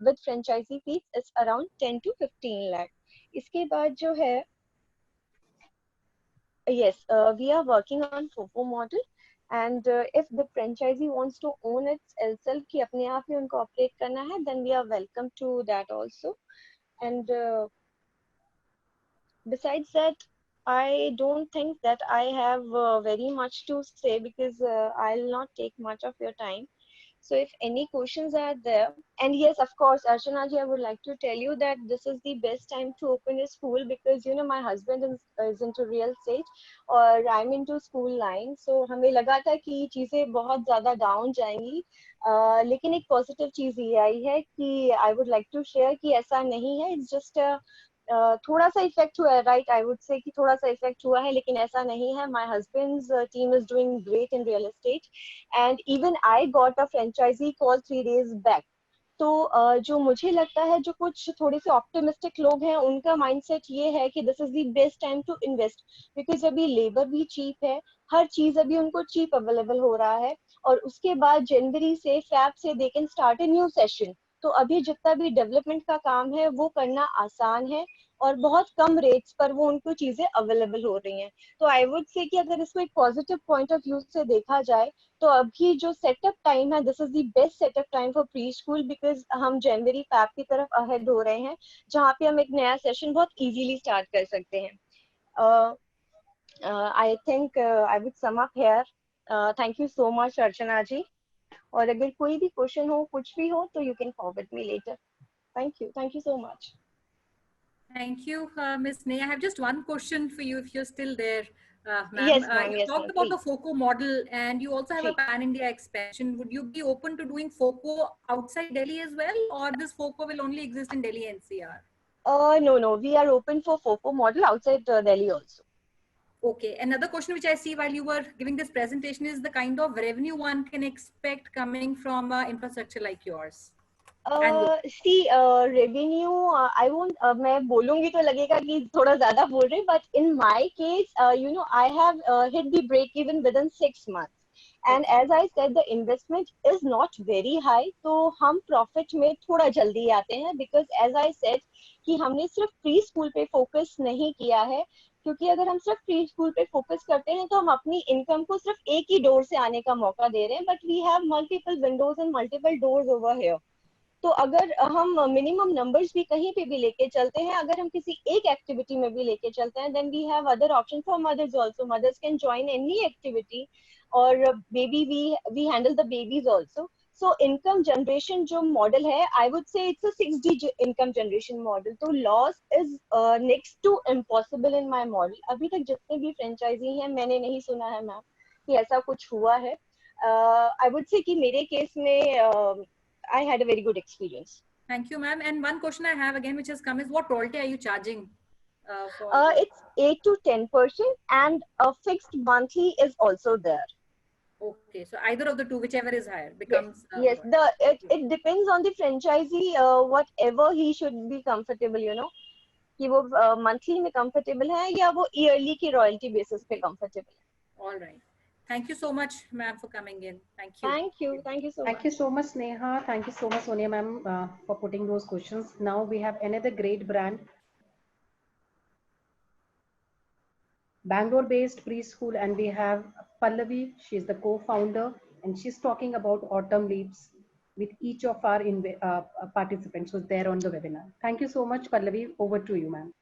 with franchise fees it's around 10 to 15 lakh. इसके बाद जो है, yes, we are working on FOFO model. And if the franchisee wants to own it itself, कि अपने आप ही उनको operate करना है, then we are welcome to that also. And besides that, I don't think that I have very much to say, because I'll not take much of your time. So if any questions are there, and yes, of course, Archana ji, I would like to tell you that this is the best time to open a school, because you know my husband is into real estate और I'm into school line. So हमें लगा था कि चीजें बहुत ज़्यादा down जाएंगी, लेकिन एक positive चीज ये आई है कि I would like to share कि ऐसा नहीं है. It's just थोड़ा सा इफेक्ट हुआ है, राइट, आई वुड से कि थोड़ा सा इफेक्ट हुआ है, लेकिन ऐसा नहीं है. My husband's team is doing great in real estate, and even I got a franchise call 3 days back. तो जो मुझे लगता है, जो कुछ थोड़े से ऑप्टिमिस्टिक लोग हैं, उनका माइंडसेट ये है कि this is the best time to invest, because अभी लेबर भी चीप है, हर चीज अभी उनको चीप अवेलेबल हो रहा है. और उसके बाद जनवरी से, फैब से they can start a new session. तो अभी जितना भी डेवलपमेंट का काम है वो करना आसान है, और बहुत कम रेट्स पर वो उनको चीजें अवेलेबल हो रही हैं. तो आई वुड से कि अगर इसको एक पॉजिटिव पॉइंट ऑफ व्यू से देखा जाए, तो अभी जो सेटअप टाइम है, this is the best setup time for pre school, because हम जनवरी फैब की तरफ अहेड हो रहे हैं, जहाँ पे हम एक नया सेशन बहुत इजीली स्टार्ट कर सकते हैं. I think I would sum up here. Thank you so much Archana ji, और अगर कोई भी क्वेश्चन हो, कुछ भी हो, तो you can forward me later. Thank you so much. Thank you, Ms. Neha. I have just one question for you, if you're still there, ma'am. Yes, ma'am. You Yes, talked about the FOCO model, and you also have a pan-India expansion. Would you be open to doing FOCO outside Delhi as well, or this FOCO will only exist in Delhi NCR? No. We are open for FOCO model outside Delhi also. Okay. Another question which I see while you were giving this presentation is the kind of revenue one can expect coming from infrastructure like yours. See, revenue, I won't, मैं बोलूँगी तो लगेगा कि थोड़ा ज़्यादा बोल रही, but in my case, you know, I have hit the break even within 6 months. And as I said, the investment is not very high, तो हम profit में थोड़ा जल्दी आते हैं, because as I said कि हमने सिर्फ प्री स्कूल पे फोकस नहीं किया है, क्योंकि अगर हम सिर्फ प्री स्कूल पे फोकस करते हैं तो हम अपनी इनकम को सिर्फ एक ही डोर से आने का मौका दे रहे हैं, but we have multiple windows and multiple doors over here. तो अगर हम मिनिमम नंबर्स भी कहीं पे भी लेके चलते हैं, अगर हम किसी एक एक्टिविटी में भी लेके चलते हैं, then we have other option for mothers also. Mothers can join any activity, और baby we handle the babies also. So income generation जो मॉडल है, I would say it's a 6D income generation model. तो loss is next to impossible in my model. अभी तक जितने भी franchise हैं, मैंने नहीं सुना है मैम कि ऐसा कुछ हुआ है। आई वुड से कि मेरे केस में I had a very good experience. Thank you, ma'am. And one question I have again, which has come, is what royalty are you charging? It's 8 to 10%, and a fixed monthly is also there. Okay, so either of the two, whichever is higher, becomes. Yes. It depends on the franchisee, whatever he should be comfortable. You know, कि वो monthly में comfortable है या वो yearly की royalty basis पे comfortable है. All right. Thank you so much, ma'am, for coming in. Thank you. Thank you so Thank much. you so much, Neha. Thank you so much, Sonia ma'am, for putting those questions. Now we have another great brand, Bangalore-based preschool, and we have Pallavi. She's the co-founder, and she's talking about autumn leaves with each of our participants who's there on the webinar. Thank you so much, Pallavi. Over to you, ma'am.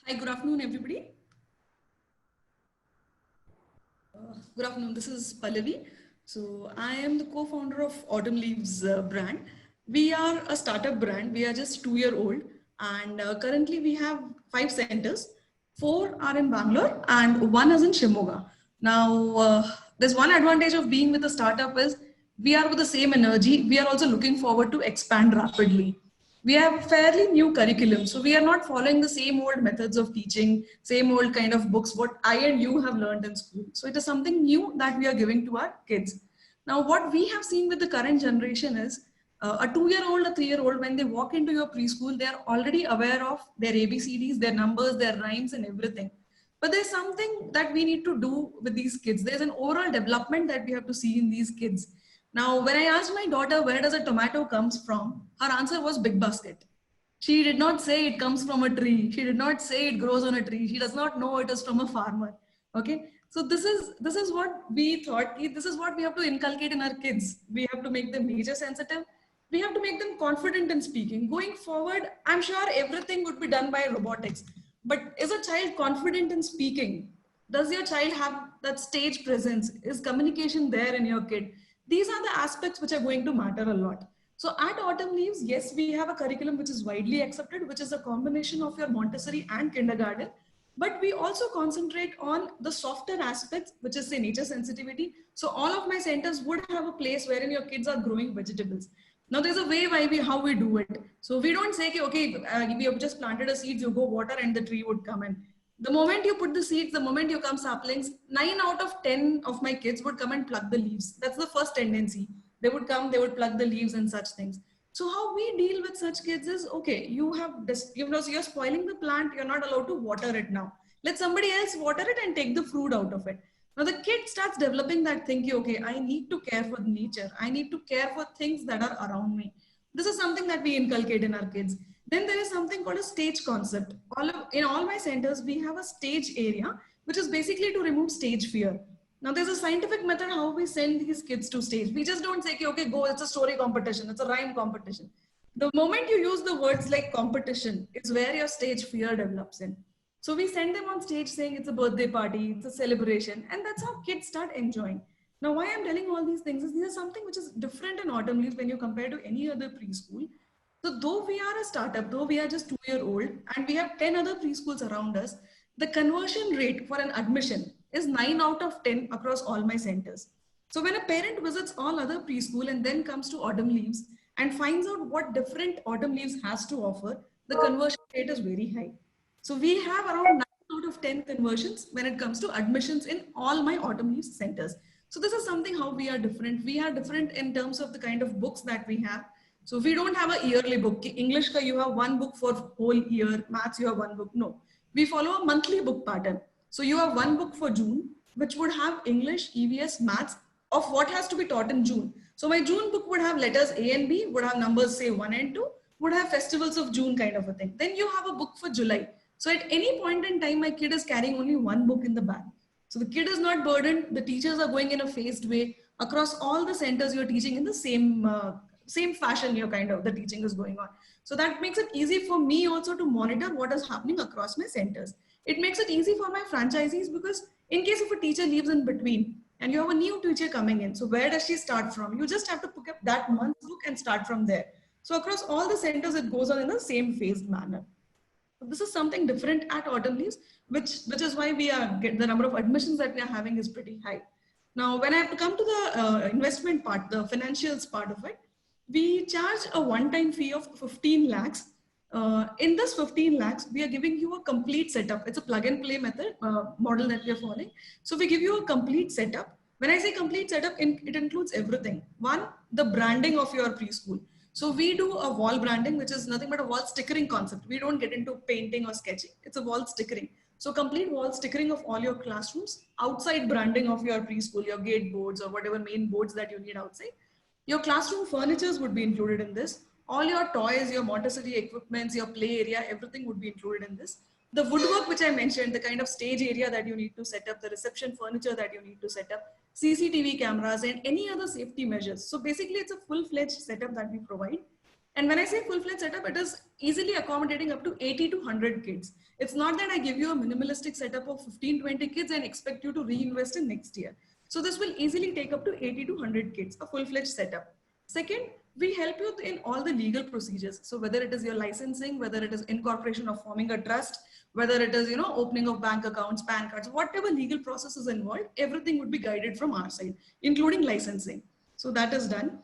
Hi, good afternoon, everybody. Good afternoon, this is Pallavi. So I am the co-founder of Autumn Leaves brand. We are a startup brand. We are just 2-year-old, and currently we have 5 centers. 4 are in Bangalore and 1 is in Shimoga. Now, there's one advantage of being with a startup is we are with the same energy. We are also looking forward to expand rapidly. We have a fairly new curriculum. So we are not following the same old methods of teaching, same old kind of books, what I and you have learned in school. So it is something new that we are giving to our kids. Now, what we have seen with the current generation is a 2-year-old, a 3-year-old, when they walk into your preschool, they are already aware of their ABCDs, their numbers, their rhymes and everything. But there's something that we need to do with these kids. There's an overall development that we have to see in these kids. Now, when I asked my daughter, where does a tomato comes from? Her answer was Big Basket. She did not say it comes from a tree. She did not say it grows on a tree. She does not know it is from a farmer. Okay. So this is what we thought. This is what we have to inculcate in our kids. We have to make them nature sensitive. We have to make them confident in speaking. Going forward, I'm sure everything would be done by robotics. But is a child confident in speaking? Does your child have that stage presence? Is communication there in your kid? These are the aspects which are going to matter a lot. So at Autumn Leaves, yes, we have a curriculum which is widely accepted, which is a combination of your Montessori and kindergarten. But we also concentrate on the softer aspects, which is say nature sensitivity. So all of my centers would have a place wherein your kids are growing vegetables. Now there's a way how we do it. So we don't say, okay, we have just planted a seed, you go water and the tree would come in. The moment you put the seeds, the moment you come saplings, 9 out of 10 of my kids would come and pluck the leaves. That's the first tendency. They would come, they would pluck the leaves and such things. So how we deal with such kids is, okay, you have this, so you're spoiling the plant, you're not allowed to water it now. Let somebody else water it and take the fruit out of it. Now the kid starts developing that thinking, okay, I need to care for nature. I need to care for things that are around me. This is something that we inculcate in our kids. Then there is something called a stage concept. In all my centers, we have a stage area, which is basically to remove stage fear. Now there's a scientific method how we send these kids to stage. We just don't say, okay, go, it's a story competition, it's a rhyme competition. The moment you use the words like competition is where your stage fear develops in. So we send them on stage saying it's a birthday party, it's a celebration, and that's how kids start enjoying. Now why I'm telling all these things is these are something which is different in Autumn Leaves when you compare to any other preschool. So though we are a startup, though we are just 2-year-old and we have 10 other preschools around us, the conversion rate for an admission is 9 out of 10 across all my centers. So when a parent visits all other preschool and then comes to Autumn Leaves and finds out what different Autumn Leaves has to offer, the conversion rate is very high. So we have around 9 out of 10 conversions when it comes to admissions in all my Autumn Leaves centers. So this is something how we are different. We are different in terms of the kind of books that we have. So we don't have a yearly book. English, you have one book for whole year. Maths, you have one book. No, we follow a monthly book pattern. So you have one book for June, which would have English, EVS, Maths of what has to be taught in June. So my June book would have letters A and B, would have numbers say 1 and 2, would have festivals of June kind of a thing. Then you have a book for July, So at any point in time, my kid is carrying only one book in the bag. So the kid is not burdened. The teachers are going in a phased way across all the centers. You're teaching in the same fashion. The teaching is going on. So that makes it easy for me also to monitor what is happening across my centers. It makes it easy for my franchisees because in case if a teacher leaves in between and you have a new teacher coming in, so where does she start from? You just have to pick up that month's book and start from there. So across all the centers, it goes on in the same phased manner. This is something different at Autumn Leaves, which is why the number of admissions that we are having is pretty high. Now, when I have to come to the investment part, the financials part of it, we charge a one-time fee of 15 lakhs. In this 15 lakhs, we are giving you a complete setup. It's a plug and play method model that we are following. So we give you a complete setup. When I say complete setup, it includes everything. One, the branding of your preschool. So we do a wall branding, which is nothing but a wall stickering concept. We don't get into painting or sketching. It's a wall stickering. So complete wall stickering of all your classrooms, outside branding of your preschool, your gate boards or whatever main boards that you need outside. Your classroom furnitures would be included in this. All your toys, your Montessori equipments, your play area, everything would be included in this. The woodwork, which I mentioned, the kind of stage area that you need to set up, the reception furniture that you need to set up, CCTV cameras and any other safety measures. So basically it's a full-fledged setup that we provide. And when I say full-fledged setup, it is easily accommodating up to 80 to 100 kids. It's not that I give you a minimalistic setup of 15, 20 kids and expect you to reinvest in next year. So this will easily take up to 80 to 100 kids, a full-fledged setup. Second, we help you in all the legal procedures. So whether it is your licensing, whether it is incorporation of forming a trust, whether it is, opening of bank accounts, PAN cards, whatever legal process is involved, everything would be guided from our side, including licensing. So that is done.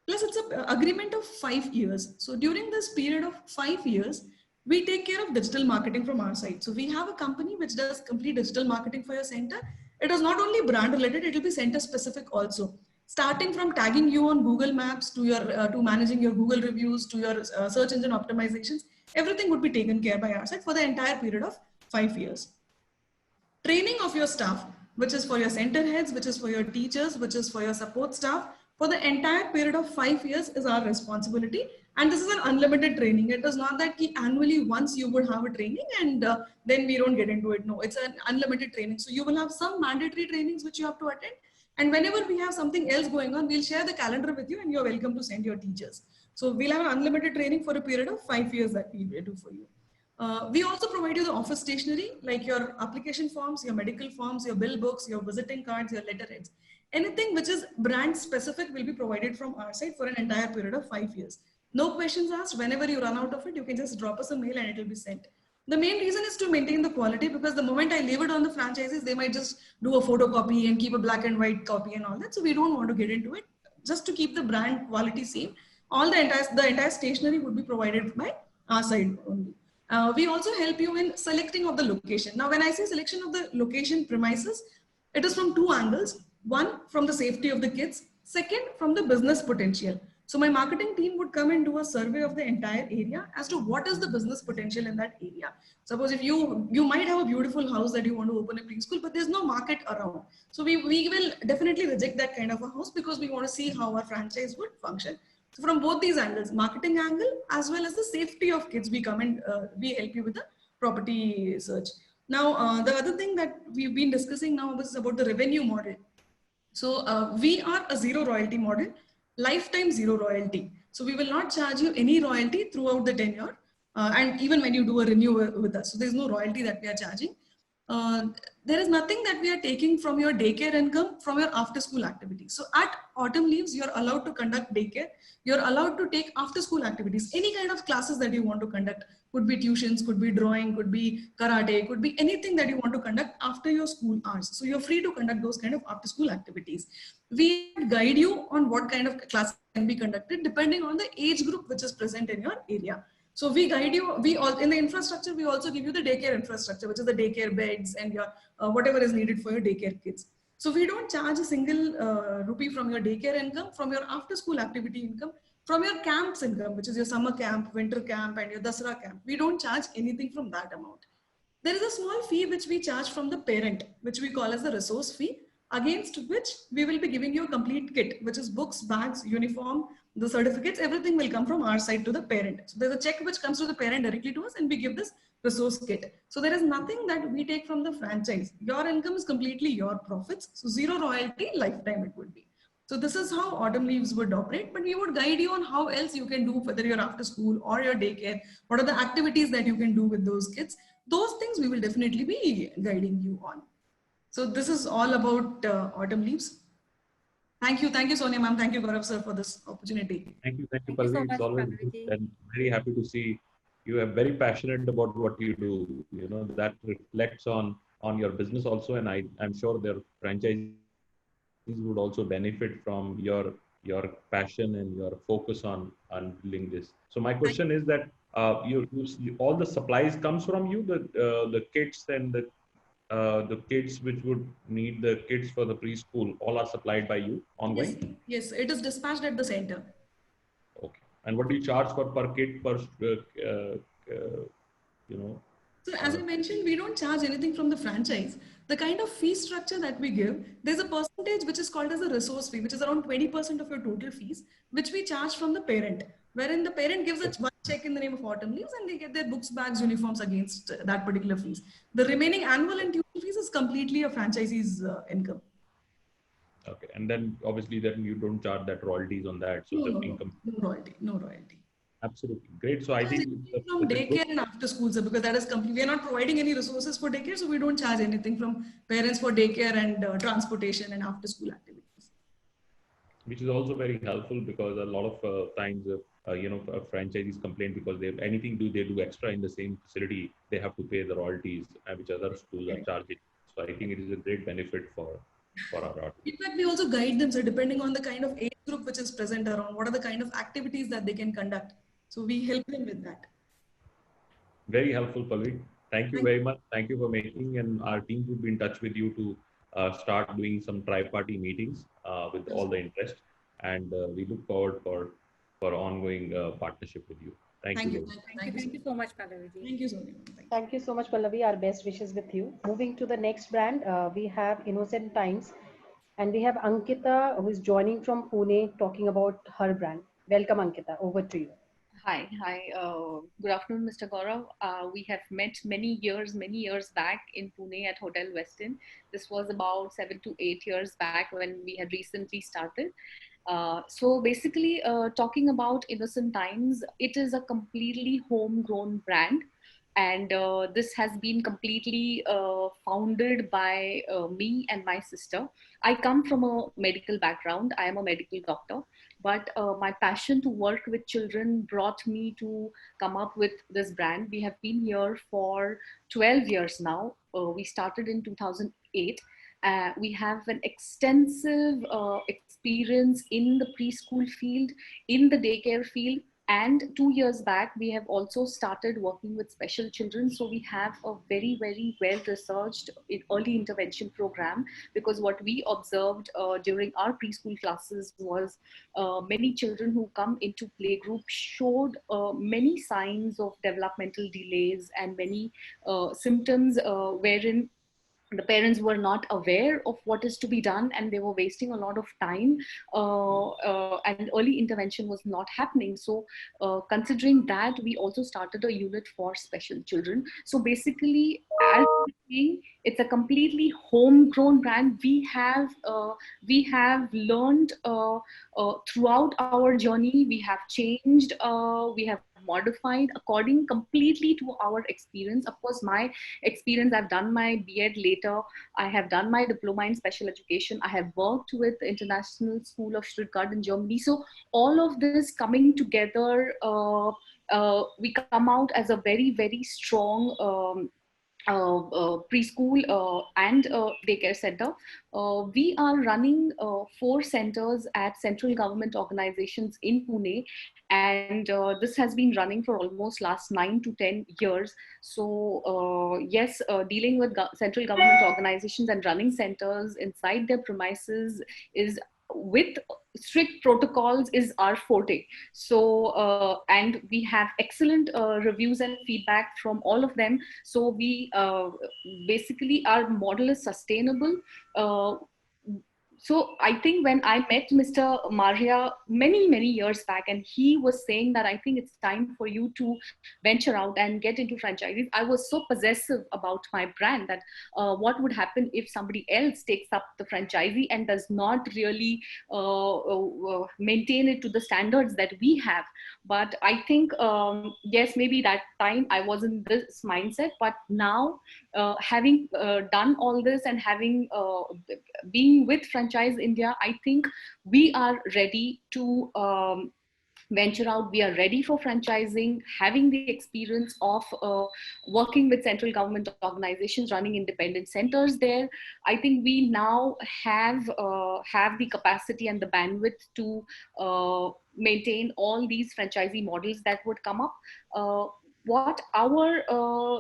Plus it's an agreement of 5 years. So during this period of 5 years, we take care of digital marketing from our side. So we have a company which does complete digital marketing for your center. It is not only brand related, it will be center specific also. Starting from tagging you on Google Maps to your to managing your Google reviews to your search engine optimizations, everything would be taken care by our side for the entire period of 5 years. Training of your staff, which is for your center heads, which is for your teachers, which is for your support staff, for the entire period of 5 years is our responsibility. And this is an unlimited training. It is not that annually once you would have a training and then we don't get into it. No, it's an unlimited training. So you will have some mandatory trainings which you have to attend. And whenever we have something else going on, we'll share the calendar with you and you're welcome to send your teachers. So we'll have an unlimited training for a period of 5 years that we will do for you. We also provide you the office stationery, like your application forms, your medical forms, your bill books, your visiting cards, your letterheads. Anything which is brand specific will be provided from our side for an entire period of 5 years. No questions asked. Whenever you run out of it, you can just drop us a mail and it will be sent. The main reason is to maintain the quality, because the moment I leave it on the franchises, they might just do a photocopy and keep a black and white copy and all that. So we don't want to get into it. Just to keep the brand quality same, all the entire stationery would be provided by our side only. We also help you in selecting of the location. Now, when I say selection of the location premises, it is from 2 angles. One, from the safety of the kids. Second, from the business potential. So my marketing team would come and do a survey of the entire area as to what is the business potential in that area. Suppose if you might have a beautiful house that you want to open a preschool, but there's no market around. So we will definitely reject that kind of a house because we want to see how our franchise would function. So from both these angles, marketing angle as well as the safety of kids, we come and we help you with the property search. Now, the other thing that we've been discussing now is about the revenue model. So we are a zero royalty model, lifetime zero royalty. So we will not charge you any royalty throughout the tenure. And even when you do a renewal with us, so there's no royalty that we are charging. There is nothing that we are taking from your daycare income from your after school activities. So at Autumn Leaves, you're allowed to conduct daycare. You're allowed to take after school activities, any kind of classes that you want to conduct. Could be tuitions, could be drawing, could be karate, could be anything that you want to conduct after your school hours. So you're free to conduct those kind of after school activities. We guide you on what kind of classes can be conducted depending on the age group which is present in your area. So we guide you, in the infrastructure, we also give you the daycare infrastructure, which is the daycare beds and your whatever is needed for your daycare kids. So we don't charge a single rupee from your daycare income, from your after school activity income, from your camps income, which is your summer camp, winter camp, and your Dasara camp. We don't charge anything from that amount. There is a small fee which we charge from the parent, which we call as the resource fee. against which we will be giving you a complete kit, which is books, bags, uniform, the certificates, everything will come from our side to the parent. So there's a check which comes to the parent directly to us, and we give this resource kit. So there is nothing that we take from the franchise. Your income is completely your profits. So zero royalty, lifetime it would be. So this is how Autumn Leaves would operate, but we would guide you on how else you can do, whether you're after school or your daycare, what are the activities that you can do with those kids. Those things we will definitely be guiding you on. So this is all about Autumn Leaves. Thank you, Sonia ma'am. Thank you, Gaurav sir, for this opportunity. Thank you, Thank you Pallavi. so It's much, always Pallavi. good and very happy to see you are very passionate about what you do. You know, that reflects on your business also, and I'm sure their franchisees would also benefit from your passion and your focus on building this. So my question is that you all the supplies comes from you, the kits and the kids which would need the kits for the preschool, all are supplied by you ongoing? Yes, it is dispatched at the center. Okay. And what do you charge for per kit per, you know? So as I mentioned, we don't charge anything from the franchise. The kind of fee structure that we give, there's a percentage which is called as a resource fee, which is around 20% of your total fees, which we charge from the parent, wherein the parent gives us one check in the name of Autumn Leaves and they get their books, bags, uniforms against that particular fees. The remaining annual and tuition fees is completely a franchisee's income. Okay. And then obviously then you don't charge that royalties on that. So the income. No royalty. Absolutely. Great. So I think from daycare and after school, sir, because that is complete. We are not providing any resources for daycare, so we don't charge anything from parents for daycare and transportation and after school activities. Which is also very helpful because a lot of times, franchisees complain because they anything they do extra in the same facility, they have to pay the royalties, which other schools are charging. So I think it is a great benefit for our audience. In fact, we also guide them, so depending on the kind of age group which is present around, what are the kind of activities that they can conduct. So we help them with that. Very helpful, Pallavi. Thank you very much. Thank you for making, and our team will be in touch with you to start doing some tri-party meetings with all the interest, and we look forward for ongoing partnership with you. Thank you. Thank you so much, Pallavi. Thank you, Sonia. Thank you so much, Pallavi. Our best wishes with you. Moving to the next brand, we have Innocent Times, and we have Ankita, who is joining from Pune, talking about her brand. Welcome, Ankita. Over to you. Hi. Good afternoon, Mr. Gaurav. We have met many years back in Pune at Hotel Westin. This was about 7 to 8 years back when we had recently started. So basically, talking about Innocent Times, it is a completely homegrown brand. And this has been completely founded by me and my sister. I come from a medical background. I am a medical doctor. But my passion to work with children brought me to come up with this brand. We have been here for 12 years now. We started in 2008. We have an extensive experience in the preschool field, in the daycare field. And 2 years back, we have also started working with special children. So we have a very, very well-researched early intervention program, because what we observed during our preschool classes was many children who come into playgroup showed many signs of developmental delays and many symptoms wherein the parents were not aware of what is to be done, and they were wasting a lot of time, and early intervention was not happening. So considering that, we also started a unit for special children. So basically, as it's a completely homegrown brand. We have learned throughout our journey. We have changed, we have modified according completely to our experience. Of course, my experience, I've done my B.Ed later. I have done my diploma in special education. I have worked with the International School of Stuttgart in Germany. So all of this coming together, we come out as a very, very strong preschool and daycare center. We are running 4 centers at central government organizations in Pune, and this has been running for almost last 9 to 10 years. So yes, dealing with central government organizations and running centers inside their premises is with strict protocols is our forte. So and we have excellent reviews and feedback from all of them. So we basically, our model is sustainable. so I think when I met Mr. Maria many years back, and he was saying that I think it's time for you to venture out and get into franchises, I was so possessive about my brand that what would happen if somebody else takes up the franchisee and does not really maintain it to the standards that we have. But I think, yes, maybe that time I was in this mindset, but now having done all this and having being with Franchise India, I think we are ready to venture out. We are ready for franchising, having the experience of working with central government organizations, running independent centers there. I think we now have the capacity and the bandwidth to maintain all these franchisee models that would come up. What our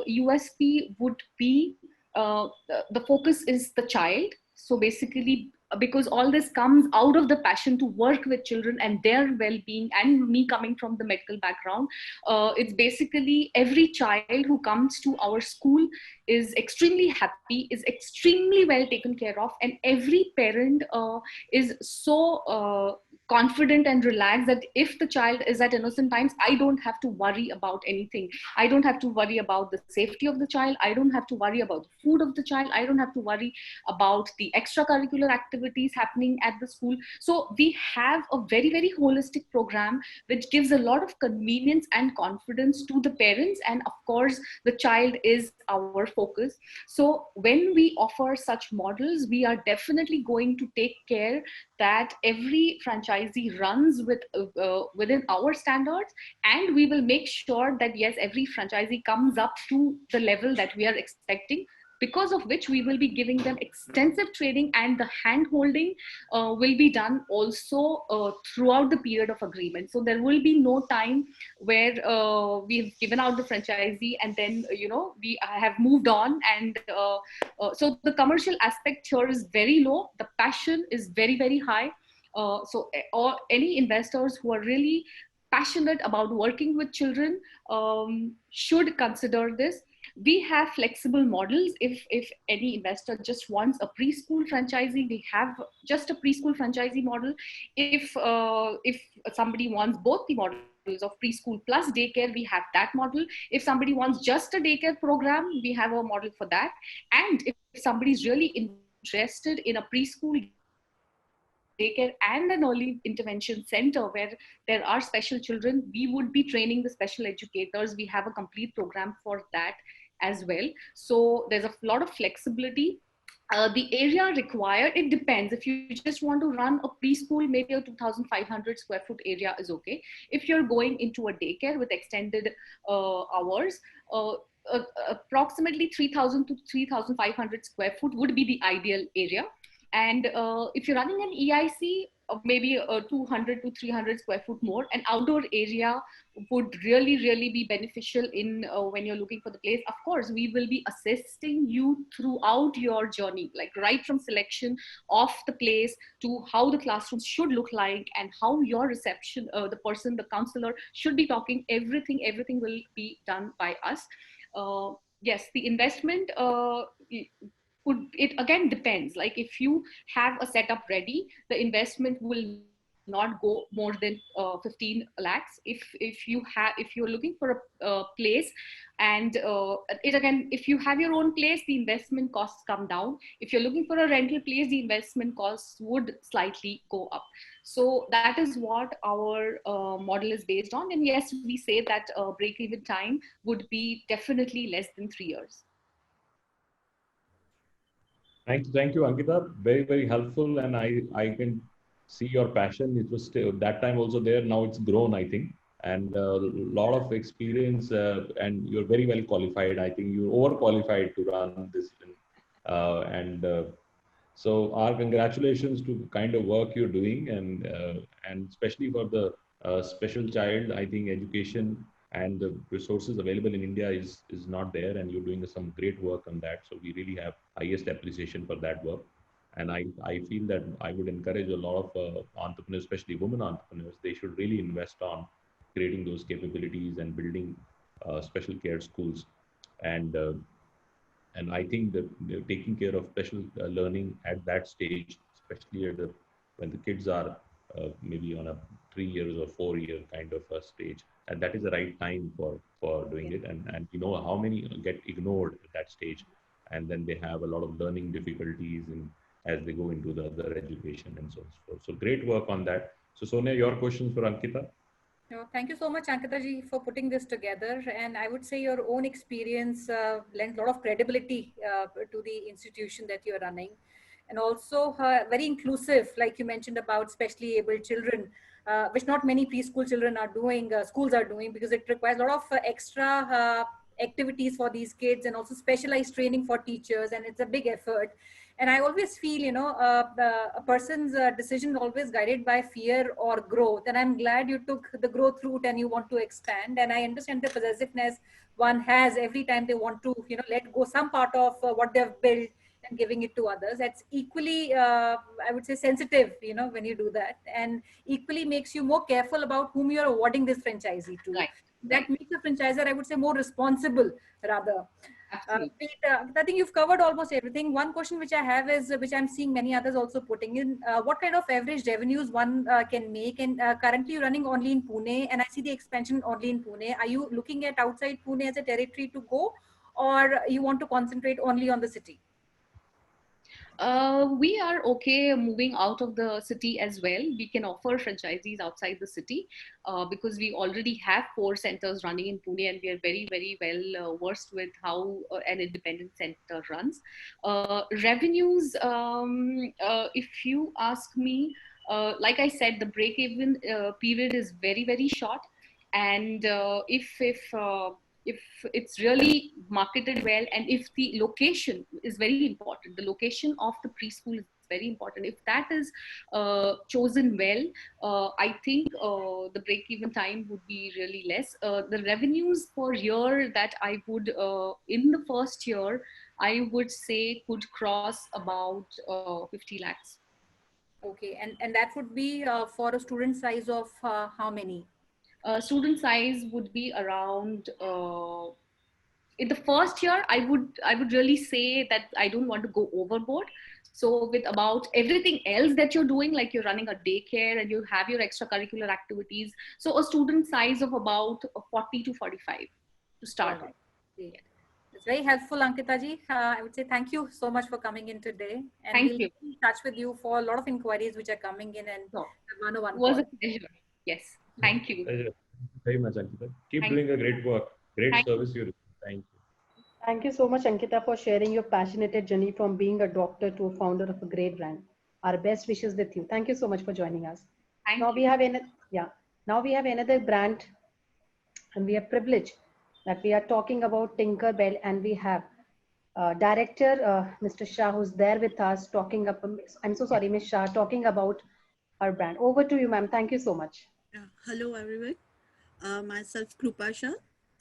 USP would be, the focus is the child. So basically, because all this comes out of the passion to work with children and their well-being, and me coming from the medical background, it's basically every child who comes to our school is extremely happy, is extremely well taken care of, and every parent is so confident and relaxed that if the child is at innocent times, I don't have to worry about anything. I don't have to worry about the safety of the child. I don't have to worry about the food of the child. I don't have to worry about the extracurricular activities happening at the school. So we have a very holistic program which gives a lot of convenience and confidence to the parents, and of course the child is our focus. So when we offer such models, we are definitely going to take care that every franchisee runs within our standards, and we will make sure that yes, every franchisee comes up to the level that we are expecting, because of which we will be giving them extensive training, and the hand holding will be done also throughout the period of agreement. So there will be no time where we've given out the franchisee and then we have moved on, and so the commercial aspect here is very low. The passion is very high. Or any investors who are really passionate about working with children should consider this. We have flexible models. If any investor just wants a preschool franchisee, we have just a preschool franchisee model. If somebody wants both the models of preschool plus daycare, we have that model. If somebody wants just a daycare program, we have a model for that. And if somebody is really interested in a preschool, daycare and an early intervention center where there are special children, we would be training the special educators. We have a complete program for that as well. So there's a lot of flexibility. The area required, it depends. If you just want to run a preschool, maybe a 2,500 square foot area is okay. If you're going into a daycare with extended hours, approximately 3,000 to 3,500 square foot would be the ideal area. And if you're running an EIC of maybe 200 to 300 square foot more, an outdoor area would really be beneficial in when you're looking for the place. Of course, we will be assisting you throughout your journey, like right from selection of the place to how the classrooms should look like and how your reception, the person, the counselor should be talking. Everything will be done by us. Yes, the investment it again depends. Like if you have a setup ready, the investment will not go more than 15 lakhs. If you're looking for a place, and it again, if you have your own place, the investment costs come down. If you're looking for a rental place, the investment costs would slightly go up. So that is what our model is based on. And yes, we say that break-even time would be definitely less than 3 years. Thank you, Ankita. Very helpful, and I can see your passion. It was still, that time also there. Now it's grown, I think, and a lot of experience, and you're very well qualified. I think you're overqualified to run this, so our congratulations to the kind of work you're doing, and especially for the special child. I think education and the resources available in India is not there, and you're doing some great work on that. So we really have highest appreciation for that work. And I feel that I would encourage a lot of entrepreneurs, especially women entrepreneurs, they should really invest on creating those capabilities and building special care schools. And I think that they're taking care of special learning at that stage especially when the kids are maybe on a 3 years or 4 year kind of a stage, and that is the right time for doing it. And you know how many get ignored at that stage, and then they have a lot of learning difficulties as they go into the other education and so on. So great work on that. So Sonia, your questions for Ankita? Thank you so much, Ankita ji, for putting this together. And I would say your own experience lends a lot of credibility to the institution that you're running. And also very inclusive, like you mentioned about specially able children, which not many preschool children are doing, schools are doing, because it requires a lot of extra activities for these kids and also specialized training for teachers. And it's a big effort. And I always feel, you know, a person's decision is always guided by fear or growth. And I'm glad you took the growth route and you want to expand. And I understand the possessiveness one has every time they want to, you know, let go some part of what they've built and giving it to others. That's equally, I would say, sensitive, you know, when you do that, and equally makes you more careful about whom you're awarding this franchisee to. Right. That makes the franchisor, I would say, more responsible rather. I think you've covered almost everything. One question which I have is, which I'm seeing many others also putting in, what kind of average revenues one can make? And currently you're running only in Pune, and I see the expansion only in Pune. Are you looking at outside Pune as a territory to go, or you want to concentrate only on the city? We are okay moving out of the city as well. We can offer franchisees outside the city because we already have 4 centers running in Pune, and we are very, very well versed with how an independent center runs. Revenues, if you ask me, like I said, the break-even period is very, very short. And if it's really marketed well, and if the location is very important, the location of the preschool is very important. If that is chosen well, I think the break-even time would be really less. The revenues per year that I would, in the first year, I would say could cross about 50 lakhs. Okay, and that would be for a student size of how many? Student size would be around in the first year. I would really say that I don't want to go overboard. So with about everything else that you're doing, like you're running a daycare and you have your extracurricular activities, so a student size of about 40 to 45 to start with. Yeah. It's very helpful, Ankita ji. I would say thank you so much for coming in today. And Thank we'll you. be in touch with you for a lot of inquiries which are coming in, and one-on-one. It was a pleasure. Yes. Thank you. Pleasure. Thank you very much, Ankita. Keep Thank doing a great work. Great Thank service you. Thank you. Thank you so much, Ankita, for sharing your passionate journey from being a doctor to a founder of a great brand. Our best wishes with you. Thank you so much for joining us. Thank now you. we have now we have another brand, and we are privileged that we are talking about Tinkerbell, and we have director Mr. Shah, who's there with us, talking up. I'm so sorry, Ms. Shah, talking about our brand. Over to you, ma'am. Thank you so much. Hello, everyone. Myself, Krupa Shah.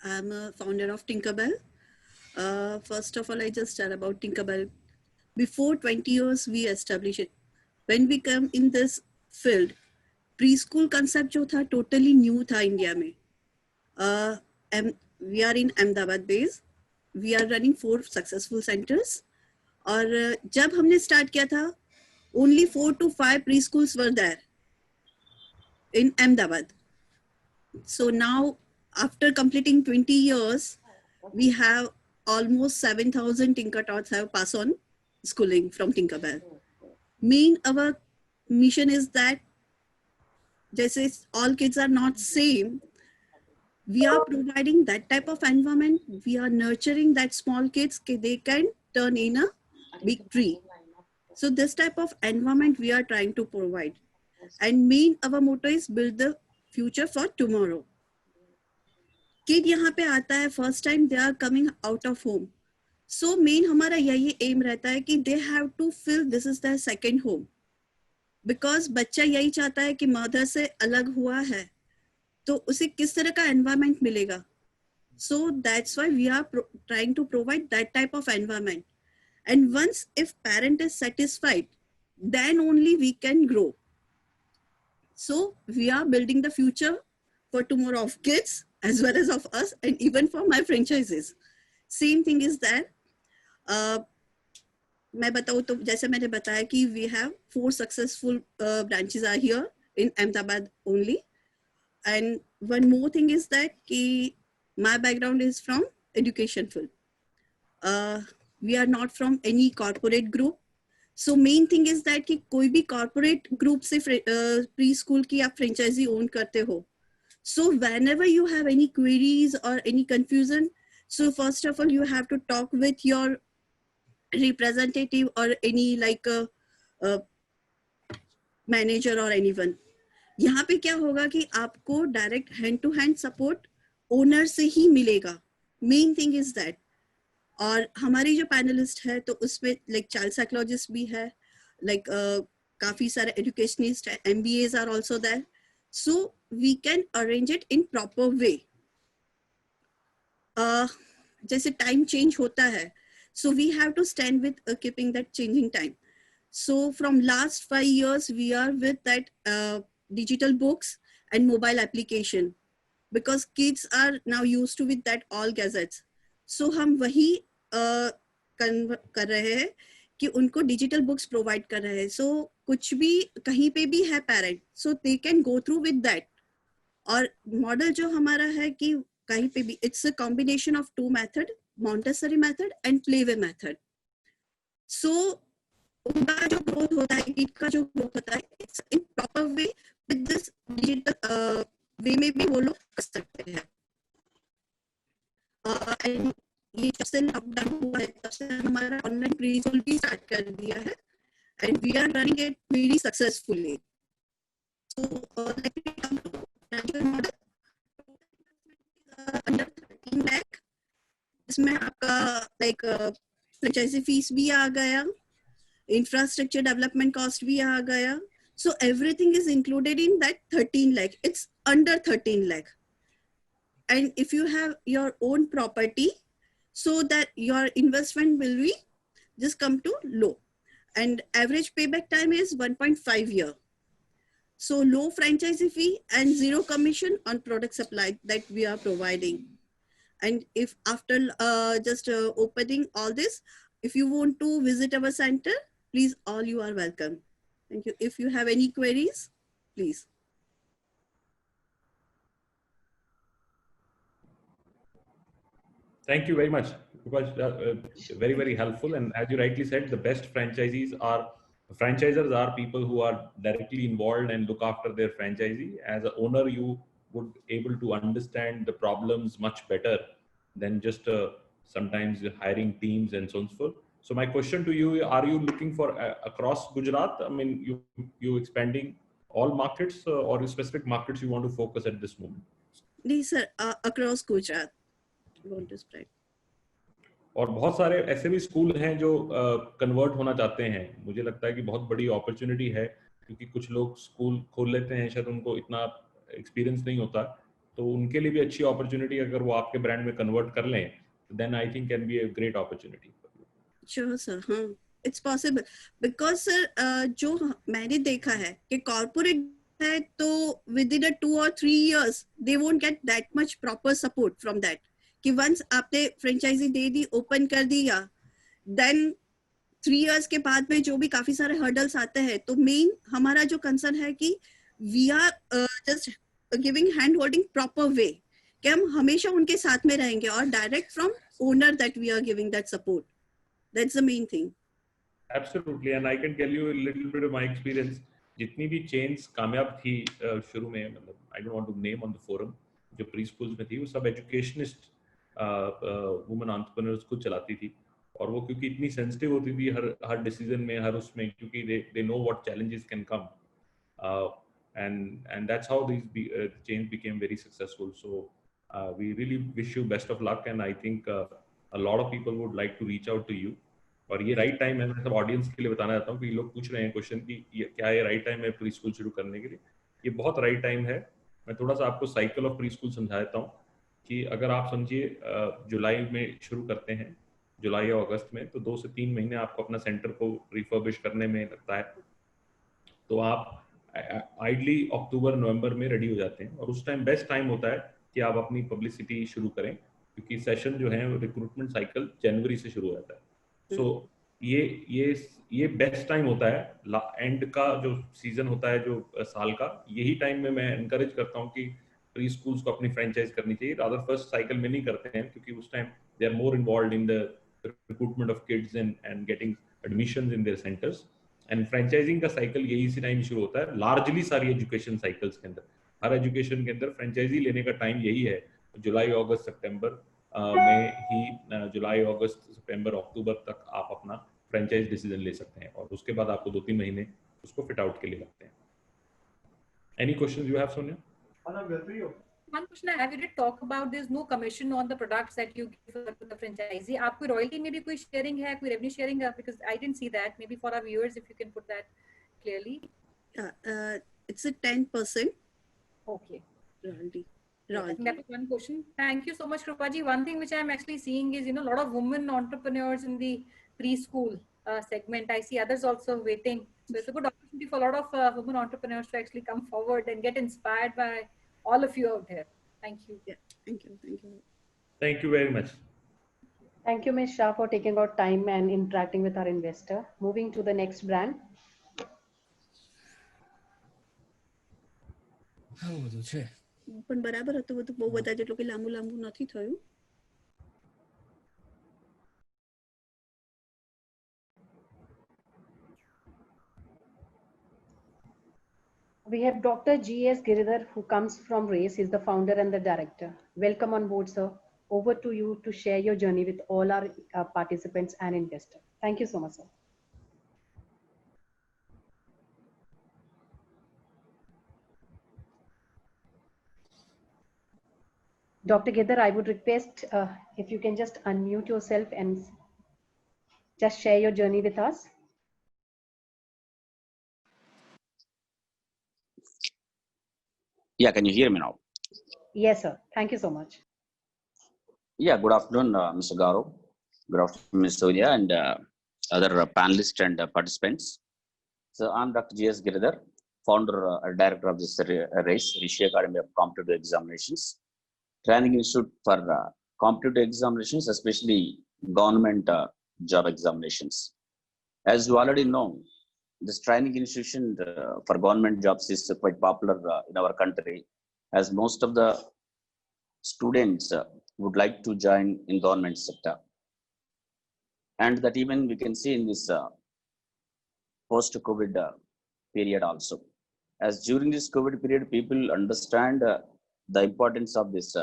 I'm a founder of Tinkerbell. First of all, I just tell about Tinkerbell. Before 20 years, we established it. When we come in this field, preschool concept जो था totally new था India में. We are in Ahmedabad base. We are running 4 successful centers. और जब हमने start किया था, only 4 to 5 preschools were there in Ahmedabad. So now, after completing 20 years, we have almost 7,000 Tinkertots have passed on schooling from Tinkerbell. Our mission is that, just all kids are not same, we are providing that type of environment. We are nurturing that small kids, they can turn in a big tree. So this type of environment we are trying to provide. And our motto is build the future for tomorrow. Kid यहाँ पे आता है, first time they are coming out of home. So main हमारा यही aim रहता है कि they have to feel this is their second home. Because बच्चा यही चाहता है कि mother से अलग हुआ है, तो उसे किस तरह का environment मिलेगा. So that's why we are trying to provide that type of environment. And once if parent is satisfied, then only we can grow. So we are building the future for tomorrow of kids as well as of us, and even for my franchises. Same thing is that मैं बताऊँ तो जैसे मैंने बताया कि we have 4 successful branches are here in Ahmedabad only. And one more thing is that कि my background is from education field. We are not from any corporate group. So main thing is that कि कोई भी corporate group से preschool की आप franchisee own करते हो. So whenever you have any queries or any confusion, so first of all you have to talk with your representative or any like manager or anyone. यहाँ पे क्या होगा कि आपको direct hand to hand support owner से ही मिलेगा. Main thing is that. और हमारी जो पैनलिस्ट है तो उसमें लाइक चाइल्ड साइकोलॉजिस्ट भी है, लाइक काफी सारे एजुकेशनिस्ट है, MBAs are also there, so we can arrange it in proper way. जैसे टाइम चेंज होता है, so we have to stand with keeping that changing time. So from last 5 years we are with that digital books and mobile application because kids are now used to with that all gadgets. So हम वही कर रहे हैं कि उनको digital books provide कर रहे हैं. So कुछ भी कहीं पे भी है parent, so they can go through with that. और model जो हमारा है कि कहीं पे भी it's a combination of 2 method, Montessori method and Playway method. So उनका जो growth होता है, kid का जो growth होता है, it's in proper way with this digital way में भी वो लोग कर सकते हैं. And ये जब से लॉकडाउन हुआ है तब से हमारा ऑनलाइन प्रीस्कूल भी स्टार्ट कर दिया है and we are running it very successfully. So let me come to graduate model. Under 13 lakh इसमें आपका लाइक फ्रेंचाइजी फीस भी आ गया, इंफ्रास्ट्रक्चर डेवलपमेंट कॉस्ट भी आ गया. So everything is included in that 13 lakh. It's under 13 lakh. And if you have your own property, so that your investment will be just come to low. And average payback time is 1.5 year. So low franchisee fee and 0 commission on product supply that we are providing. And if after just opening all this, if you want to visit our center, please, all you are welcome. Thank you. If you have any queries, please. Thank you very much. Because very, very helpful. And as you rightly said, the best franchisers are people who are directly involved and look after their franchisee. As an owner, you would able to understand the problems much better than just sometimes hiring teams and so on and so forth. So my question to you, are you looking for across Gujarat? I mean, you expanding all markets or specific markets you want to focus at this moment? These are across Gujarat. We want to spread. और बहुत सारे ऐसे भी school हैं जो convert होना चाहते हैं. मुझे लगता है कि बहुत बड़ी अपॉर्चुनिटी है क्योंकि कुछ लोग स्कूल खोल लेते हैं, शायद उनको इतना एक्सपीरियंस नहीं होता, तो उनके लिए भी अच्छी अपॉर्चुनिटी अगर वो आपके ब्रांड में कन्वर्ट कर लें, then I think can be a great opportunity. Sure sir, हाँ, it's possible because sir जो मैंने देखा है कि corporate है तो within a 2 or 3 years they won't get that much proper support from that. कि once आपने फ्रेंचाइजी दे दी, ओपन कर दिया, then 3 years के बाद में जो भी काफी सारे हर्डल्स आते हैं, तो मेन हमारा जो कंसर्न है कि we are just giving hand holding proper way, कि हम हमेशा उनके साथ में रहेंगे और direct from owner that we are giving that support. That's the main thing. Absolutely, and I can tell you a little bit of my experience. जितनी भी चेन्स कामयाब थी शुरू में, मतलब I don't want to name on the forum, जो pre schools में थी, वो सब एजुकेशनिस्ट वुमन एंटरप्रेन्योर्स खुद चलाती थी, और वो क्योंकि इतनी सेंसिटिव होती थी हर डिसीजन में, हर उसमें, क्योंकि they know what challenges can come, and that's how these chains became very successful. So we really wish you best of luck, and I think a lot of people would like to reach out to you. और ये right time है, मैं सब audience के लिए बताना चाहता हूँ कि लोग पूछ रहे हैं क्वेश्चन कि क्या ये राइट टाइम है प्री स्कूल शुरू करने के लिए. ये बहुत राइट टाइम है. मैं थोड़ा सा आपको साइकिल ऑफ प्री स्कूल समझा देता हूँ कि अगर आप समझिए जुलाई में शुरू करते हैं, जुलाई या अगस्त में, तो 2 से 3 महीने आपको अपना सेंटर को रिफर्बिश करने में लगता है, तो आप आइडली अक्टूबर नवंबर में रेडी हो जाते हैं, और उस टाइम बेस्ट टाइम होता है कि आप अपनी पब्लिसिटी शुरू करें, क्योंकि सेशन जो है रिक्रूटमेंट साइकिल जनवरी से शुरू हो जाता है. So ये बेस्ट टाइम होता है, एंड का जो सीजन होता है जो साल का, यही टाइम में मैं एनकरेज करता हूँ कि प्री स्कूल्स को अपनी फ्रेंचाइज करनी चाहिए। रादर फर्स्ट साइकिल में नहीं करते हैं, क्योंकि उस time they are more involve in the recruitment of kids and getting admissions in their centres. And franchising का साइकिल यही इसी टाइम शुरू होता है लार्जली सारी एजुकेशन साइकिल्स के अंदर। हर एजुकेशन के अंदर फ्रेंचाइजी लेने का टाइम यही है, जुलाई अगस्त सितंबर में ही, जुलाई अगस्त सितंबर अक्टूबर तक आप अपना फ्रेंचाइज डिसीजन ले सकते हैं, और उसके बाद आपको 2-3 महीने उसको फिट आउट के लिए लगते हैं। Any questions you have, Sonia? One question I have, you did talk about there's no commission on the products that you give to the franchisee. आपको royalty में भी कोई sharing है, कोई revenue sharing है? Because I didn't see that. Maybe for our viewers, if you can put that clearly. It's a 10%. Okay. Royalty. I think that was one question. Thank you so much, Krupaji. One thing which I'm actually seeing is, a lot of women entrepreneurs in the preschool segment. I see others also waiting. So it's a good opportunity for a lot of women entrepreneurs to actually come forward and get inspired by all of you out there. Thank you. Yeah, thank you. Thank you. Thank you very much. Thank you, Ms. Shah, for taking out time and interacting with our investor. Moving to the next brand. પણ બરાબર હતું બધું, બહુ બધા જેટલું કે લાંબુ નથી થયું. We have Dr. G.S. Giridhar, who comes from RACE. He's the founder and the director. Welcome on board, sir. Over to you to share your journey with all our participants and investors. Thank you so much, sir. Dr. Giridhar, I would request if you can just unmute yourself and just share your journey with us. Yeah, can you hear me now? Yes, sir. Thank you so much. Yeah, good afternoon, Mr. Gaurav. Good afternoon, Ms. Sonia, and other panelists and participants. So I'm Dr. G.S. Giridhar, founder and director of this RACE, Rishi Academy of Competitive Examinations, training institute for competitive examinations, especially government job examinations. As you already know, this training institution for government jobs is quite popular in our country, as most of the students would like to join in government sector. And that even we can see in this post-COVID period also. As during this COVID period, people understand the importance of this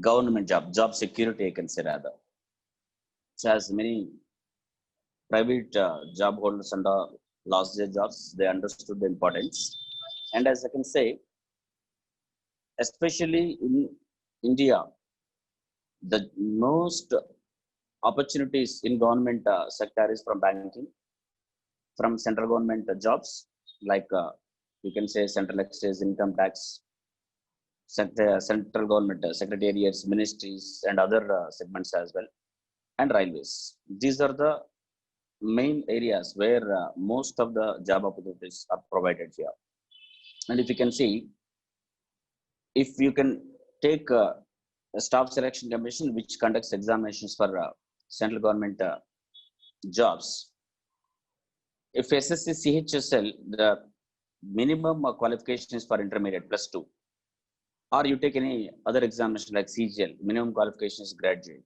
government job security, I can say rather. So as many private job holders and lost their jobs, they understood the importance. And as I can say, especially in India, the most opportunities in government sector is from banking, from central government jobs, like you can say central excise, income tax, central government secretariats, ministries, and other segments as well, and railways. These are the main areas where most of the job opportunities are provided here. And if you can see, if you can take a staff selection commission which conducts examinations for central government jobs, if SSC CHSL, the minimum qualification is for intermediate +2, or you take any other examination like CGL, minimum qualification is graduate,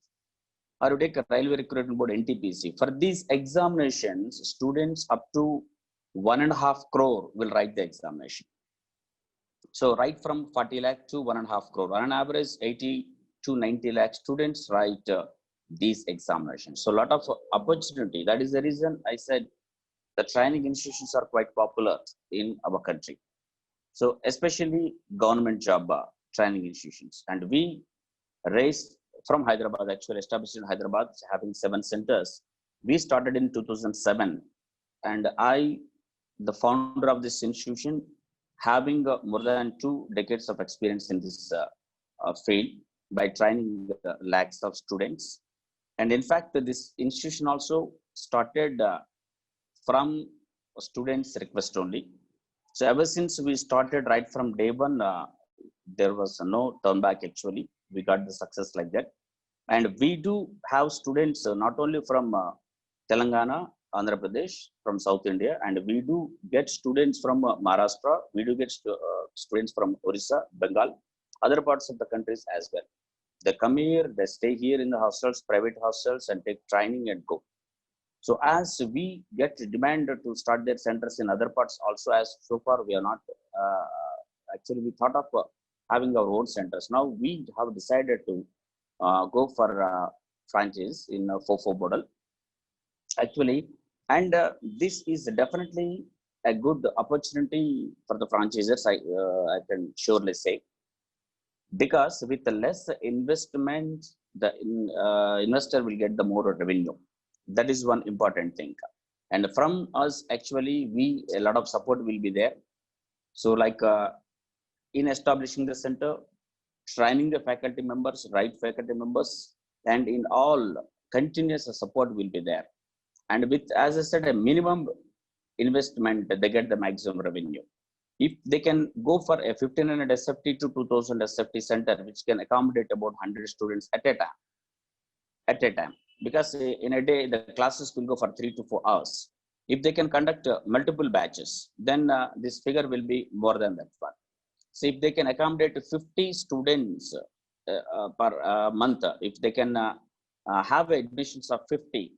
or you take a railway recruitment board NTPC. For these examinations, students up to 1.5 crore will write the examination. So right from 40 lakh to 1.5 crore, on an average 80 to 90 lakh students write these examinations. So a lot of opportunity. That is the reason I said the training institutions are quite popular in our country. So especially government job training institutions. And we raised from Hyderabad, actually established in Hyderabad, having 7 centers. We started in 2007, and I, the founder of this institution, having more than 2 decades of experience in this field by training lakhs of students. And in fact, this institution also started from students' request only. So ever since we started right from day one, there was no turn back actually. We got the success like that. And we do have students not only from Telangana, Andhra Pradesh, from South India, and we do get students from Maharashtra. We do get students from Orissa, Bengal, other parts of the countries as well. They come here, they stay here in the hostels, private hostels, and take training and go. So as we get demand to start their centers in other parts also, as so far we are not, actually we thought of having our own centers. Now we have decided to go for franchise in 4 model. Actually, and this is definitely a good opportunity for the franchisers, I can surely say, because with the less investment, the investor will get the more revenue. That is one important thing. And from us, actually, a lot of support will be there. So like in establishing the center, training the faculty members, right faculty members, and in all, continuous support will be there. And with, as I said, a minimum investment, they get the maximum revenue. If they can go for a 1500 SFT to 2000 SFT center, which can accommodate about 100 students at a time, because in a day, the classes will go for 3 to 4 hours. If they can conduct multiple batches, then this figure will be more than that one. So if they can accommodate 50 students per month, if they can have admissions of 50,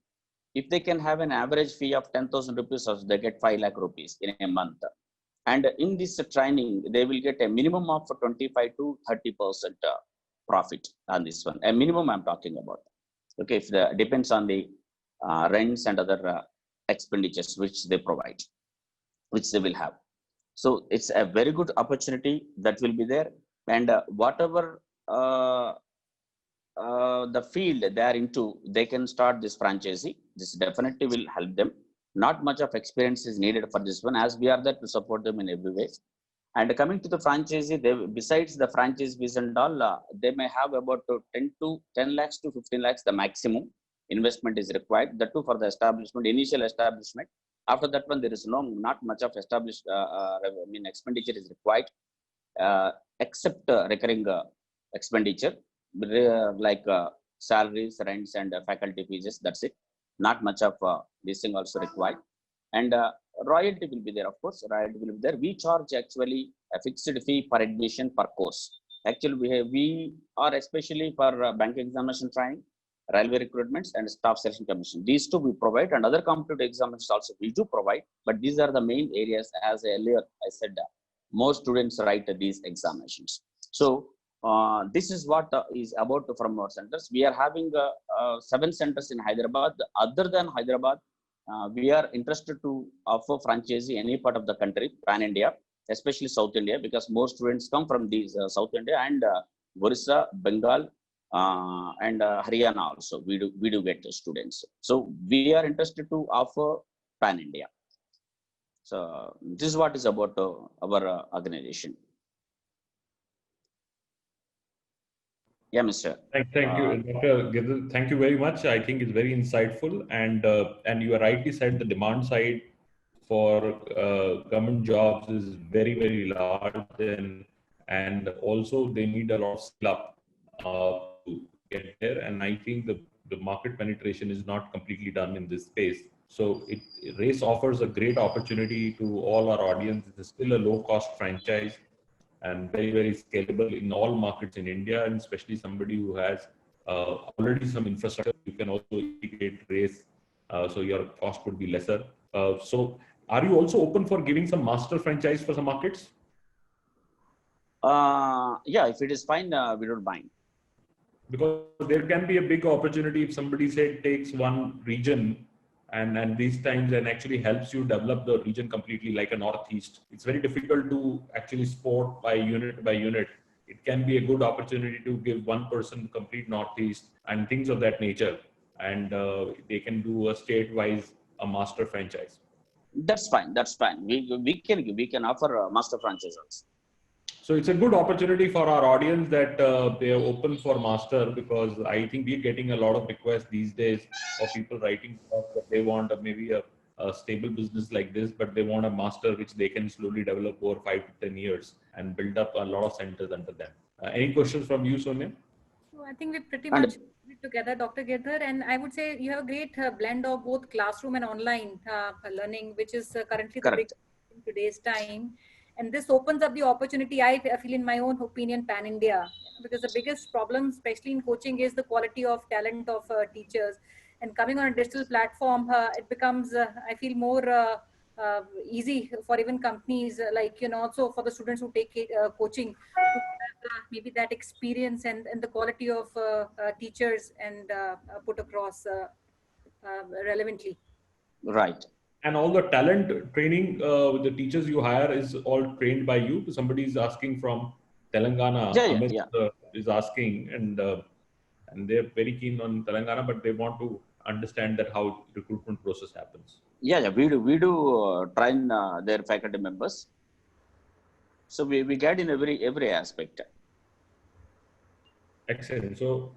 if they can have an average fee of 10,000 rupees, they get 5 lakh rupees in a month. And in this training, they will get a minimum of 25 to 30% profit on this one. A minimum I'm talking about. Okay, if the depends on the rents and other expenditures which they provide, which they will have. So it's a very good opportunity that will be there. And whatever the field they are into, they can start this franchisee. This definitely will help them. Not much of experience is needed for this one, as we are there to support them in every way. And coming to the franchisee, they, besides the franchise fees and all, they may have about 10 lakhs to 15 lakhs, the maximum investment is required. The two for the establishment, initial establishment. After that one, there is not much of established, expenditure is required, except recurring expenditure, like salaries, rents, and faculty fees. That's it. Not much of this thing also required. And royalty will be there, of course. Royalty will be there. We charge actually a fixed fee per admission per course. Actually, we are especially for bank examination training, railway recruitments, and staff selection commission. These two we provide, and other competitive examinations also we do provide. But these are the main areas. As earlier I said, more students write these examinations. So this is what is about from our centers. We are having 7 centers in Hyderabad. Other than Hyderabad, we are interested to offer franchisee any part of the country, pan India, especially South India, because most students come from these South India and Orissa, Bengal, and Haryana also. We do get students. So we are interested to offer pan India. So this is what is about our organization. Yeah, Mr. Thank you, Dr. Girdhar. Thank you very much. I think it's very insightful, and you rightly said the demand side for government jobs is very, very large, and also they need a lot of skill up to get there. And I think the market penetration is not completely done in this space. So RACE offers a great opportunity to all our audience. It's still a low-cost franchise and very, very scalable in all markets in India, and especially somebody who has already some infrastructure. You can also integrate RACE, so your cost would be lesser. So are you also open for giving some master franchise for some markets? Yeah, if it is fine, we don't mind. Because there can be a big opportunity if somebody takes one region and these times and actually helps you develop the region completely, like a Northeast. It's very difficult to actually support by unit. It can be a good opportunity to give one person complete Northeast and things of that nature. And they can do a state-wise a master franchise. That's fine. That's fine. We can offer a master franchise also. So it's a good opportunity for our audience that they are open for master, because I think we're getting a lot of requests these days of people writing that they want maybe a stable business like this, but they want a master which they can slowly develop over 5 to 10 years and build up a lot of centers under them. Any questions from you, Sonia? So I think we pretty much together, Dr. Girdhar, and I would say you have a great blend of both classroom and online learning, which is currently the big Correct. in today's time. And this opens up the opportunity, I feel, in my own opinion, pan India, because the biggest problem, especially in coaching, is the quality of talent of teachers. And coming on a digital platform, it becomes, I feel, more easy for even companies, like, also for the students who take coaching, to have, maybe that experience and the quality of teachers and put across relevantly. Right. And all the talent training with the teachers you hire is all trained by you. Somebody is asking from Telangana. Yeah, yeah, Amit yeah. is asking, and they're very keen on Telangana, but they want to understand that how recruitment process happens. Yeah, yeah. We do train their faculty members. So we guide in every aspect. Excellent. So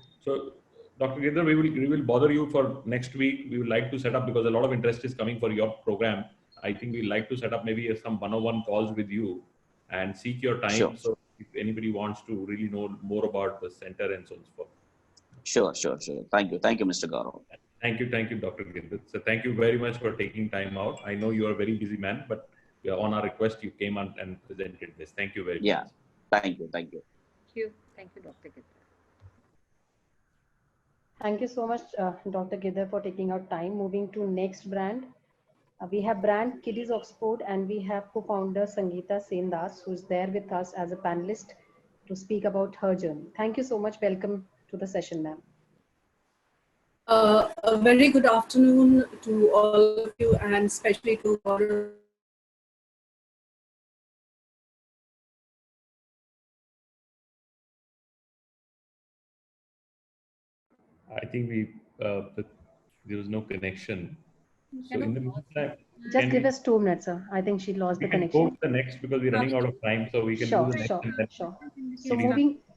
Dr. Girdhar, we will bother you for next week. We would like to set up, because a lot of interest is coming for your program. I think we'd like to set up maybe some one-on-one calls with you and seek your time. Sure. So if anybody wants to really know more about the center and so on and so forth. Sure. Thank you, Mr. Gaurav. Thank you, Dr. Girdhar. So thank you very much for taking time out. I know you are a very busy man, but on our request, you came on and presented this. Thank you very Yeah. much. Thank you. Thank you, Dr. Girdhar. Thank you so much, Dr. Girdhar, for taking out time. Moving to next brand. We have brand Kiddies Oxford, and we have co-founder Sangeeta Sendas, who is there with us as a panelist to speak about her journey. Thank you so much. Welcome to the session, ma'am. A very good afternoon to all of you, and especially to all. I think there was no connection. So in the meantime, Just give us 2 minutes, sir. I think she lost the we can connection. go to the next, because we're running out of time. So we can Sure, do the next. sure, And then sure.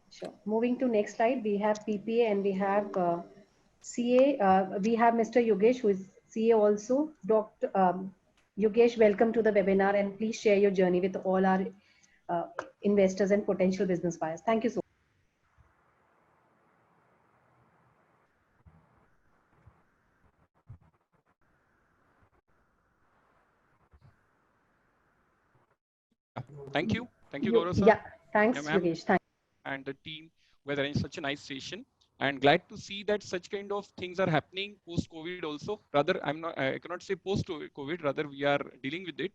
So moving to next slide, we have PPA and we have CA. We have Mr. Yogesh, who is CA also. Dr. Yogesh, welcome to the webinar, and please share your journey with all our investors and potential business buyers. Thank you so much. Thank you, Gaurav sir. Yeah, thanks, Yogesh. Thanks. And the team were arranged such a nice session. And glad to see that such kind of things are happening post-COVID also. Rather, I cannot say post-COVID. Rather, we are dealing with it.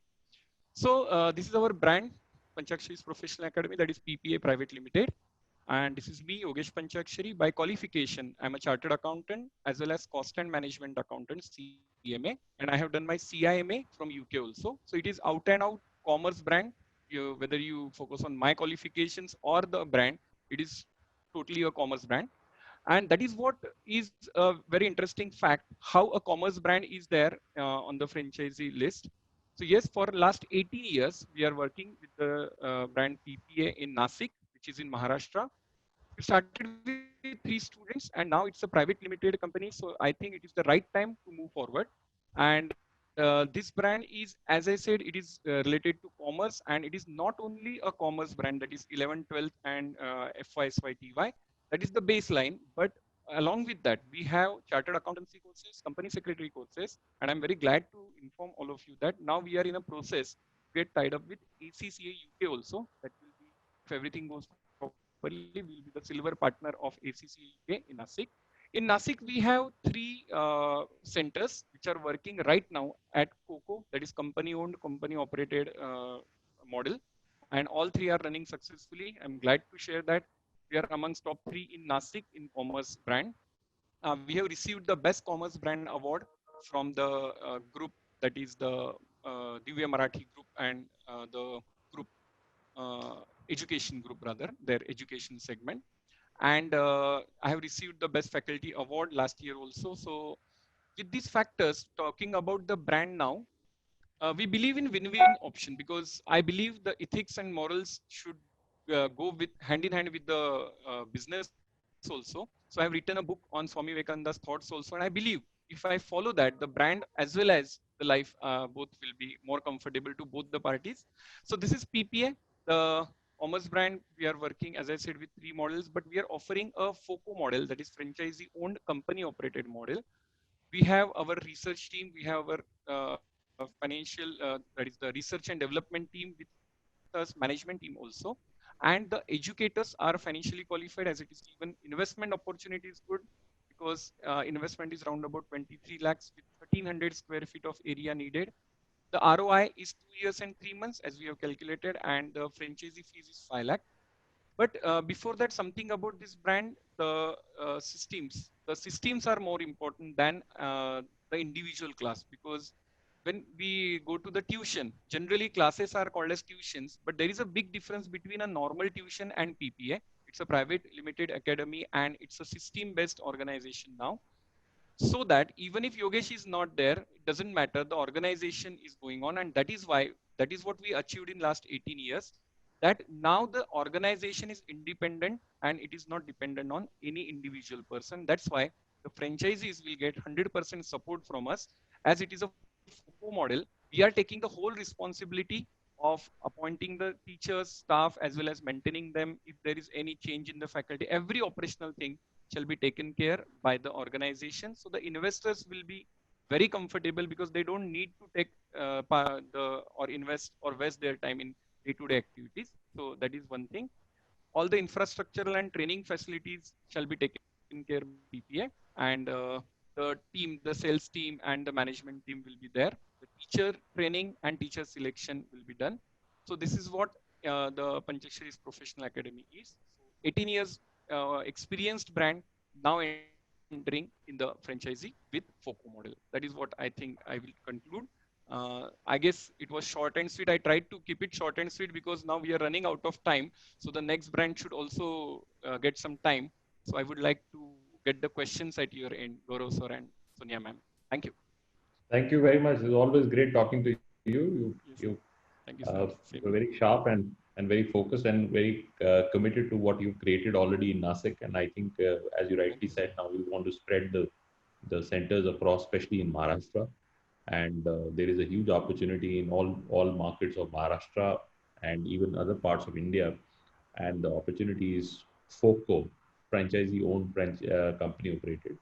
So this is our brand, Panchakshari's Professional Academy, that is PPA Private Limited. And this is me, Yogesh Panchakshari. By qualification, I'm a chartered accountant as well as cost and management accountant, CMA. And I have done my CIMA from UK also. So it is out and out commerce brand. Whether you focus on my qualifications or the brand, it is totally a commerce brand. And that is what is a very interesting fact, how a commerce brand is there on the franchisee list. So yes, for last 18 years, we are working with the brand PPA in Nasik, which is in Maharashtra. We started with 3 students, and now it's a private limited company. So I think it is the right time to move forward. And this brand is, as I said, it is related to commerce, and it is not only a commerce brand, that is 11, 12, and FYSYTY. That is the baseline. But along with that, we have chartered accountancy courses, company secretary courses, and I'm very glad to inform all of you that now we are in a process. We are tied up with ACCA UK also. That will be, if everything goes properly, we will be the silver partner of ACCA UK in Nasik. In Nasik, we have 3 centers which are working right now at COCO, that is company-owned, company-operated model. And all 3 are running successfully. I'm glad to share that we are amongst top 3 in Nasik in commerce brand. We have received the best commerce brand award from the group, that is the Divya Marathi group, and the group education group, rather, their education segment. And I have received the best faculty award last year also. So with these factors, talking about the brand now, we believe in win-win option, because I believe the ethics and morals should go with hand in hand with the business also. So I've written a book on Swami Vivekananda's thoughts also, and I believe if I follow that, the brand as well as the life both will be more comfortable to both the parties. So this is PPA. The Commerce brand, we are working, as I said, with 3 models, but we are offering a FOCO model, that is franchisee owned company operated model. We have our research team, we have our financial, that is the research and development team with us, management team also. And the educators are financially qualified, as it is even investment opportunity is good because investment is around about 23 lakhs with 1300 square feet of area needed. The ROI is 2 years and 3 months as we have calculated, and the franchisee fees is 5 lakh. But before that, something about this brand, the systems. The systems are more important than the individual class, because when we go to the tuition, generally classes are called as tuitions, but there is a big difference between a normal tuition and PPA. It's a private limited academy and it's a system-based organization now. So that even if Yogesh is not there, it doesn't matter, the organization is going on, and that is why, that is what we achieved in last 18 years, that now the organization is independent and it is not dependent on any individual person. That's why the franchisees will get 100% support from us. As it is a FOCO model, we are taking the whole responsibility of appointing the teachers, staff, as well as maintaining them. If there is any change in the faculty, every operational thing shall be taken care by the organization. So the investors will be very comfortable because they don't need to take or invest or waste their time in day-to-day activities. So that is one thing. All the infrastructural and training facilities shall be taken care by PPA, and the team, the sales team and the management team will be there. The teacher training and teacher selection will be done. So this is what the Panchashri's Professional Academy is. So 18 years experienced brand now entering in the franchisee with FOCO model. That is what I think I will conclude. I guess it was short and sweet. I tried to keep it short and sweet because now we are running out of time. So the next brand should also get some time. So I would like to get the questions at your end, Gaurav sir and Sonia ma'am. Thank you. Thank you very much. It's always great talking to you. Thank you, sir. You're very sharp and very focused and very committed to what you've created already in Nasik. And I think, as you rightly said, now we want to spread the centers across, especially in Maharashtra. And there is a huge opportunity in all markets of Maharashtra and even other parts of India. And the opportunity is FOCO, franchisee-owned company operated.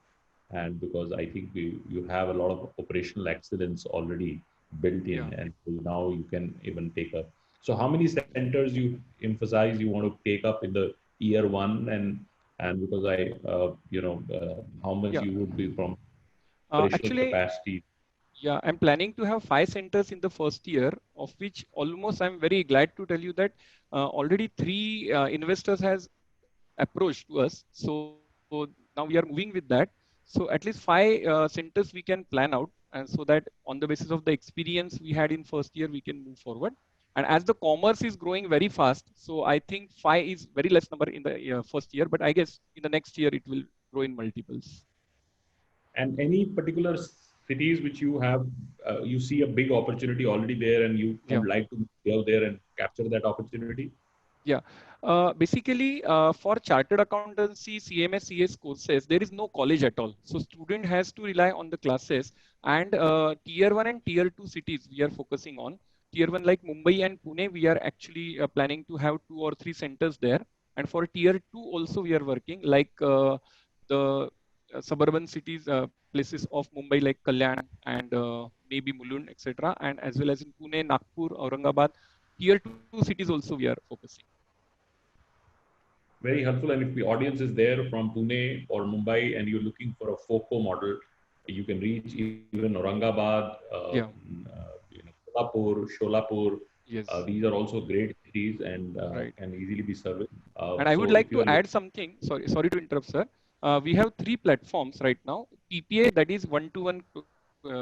And because I think you have a lot of operational excellence already built in, and so now you can even take up. So how many centers you emphasize you want to take up in the year one, and because how much you would be from operational Actually, capacity? Yeah, I'm planning to have 5 centers in the first year, of which almost I'm very glad to tell you that already 3 investors has approached to us. So now we are moving with that. So at least 5 centers we can plan out, and so that on the basis of the experience we had in first year, we can move forward. And as the commerce is growing very fast, so I think 5 is very less number in the first year, but I guess in the next year it will grow in multiples. And any particular cities which you have, you see a big opportunity already there, and you would like to go there and capture that opportunity? Yeah, basically for chartered accountancy, CMS, CS courses, there is no college at all. So student has to rely on the classes, and tier 1 and tier 2 cities we are focusing on. Tier 1 like Mumbai and Pune, we are actually planning to have 2 or 3 centers there. And for tier 2 also we are working, like the suburban cities, places of Mumbai like Kalyan and maybe Mulund, etc. And as well as in Pune, Nagpur, Aurangabad, tier 2 cities also we are focusing. Very helpful. And if the audience is there from Pune or Mumbai and you're looking for a FOCO model, you can reach even Aurangabad, Kolhapur, Sholapur. Yes. These are also great cities and can easily be serviced. And I would like to add something. Sorry to interrupt, sir. We have 3 platforms right now. PPA, that is one-to-one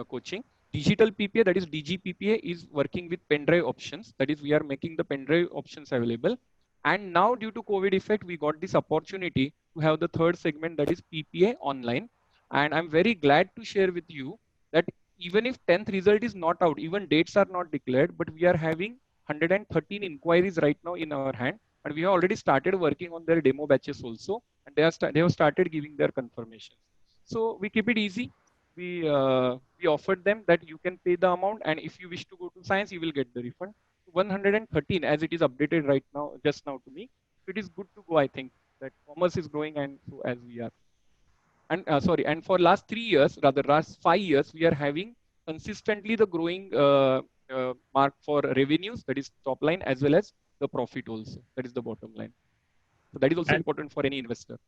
coaching. Digital PPA, that is DGPPA, is working with pendrive options. That is, we are making the pendrive options available. And now due to COVID effect, we got this opportunity to have the 3rd segment, that is PPA online. And I'm very glad to share with you that even if 10th result is not out, even dates are not declared, but we are having 113 inquiries right now in our hand. And we have already started working on their demo batches also. And they have started giving their confirmations. So we keep it easy. We offered them that you can pay the amount, and if you wish to go to science, you will get the refund. 113 as it is updated right now, just now to me. It is good to go, I think, that commerce is growing and so as we are. And sorry, and for last 3 years, rather last 5 years, we are having consistently the growing mark for revenues, that is top line, as well as the profit also, that is the bottom line. So that is also important for any investor.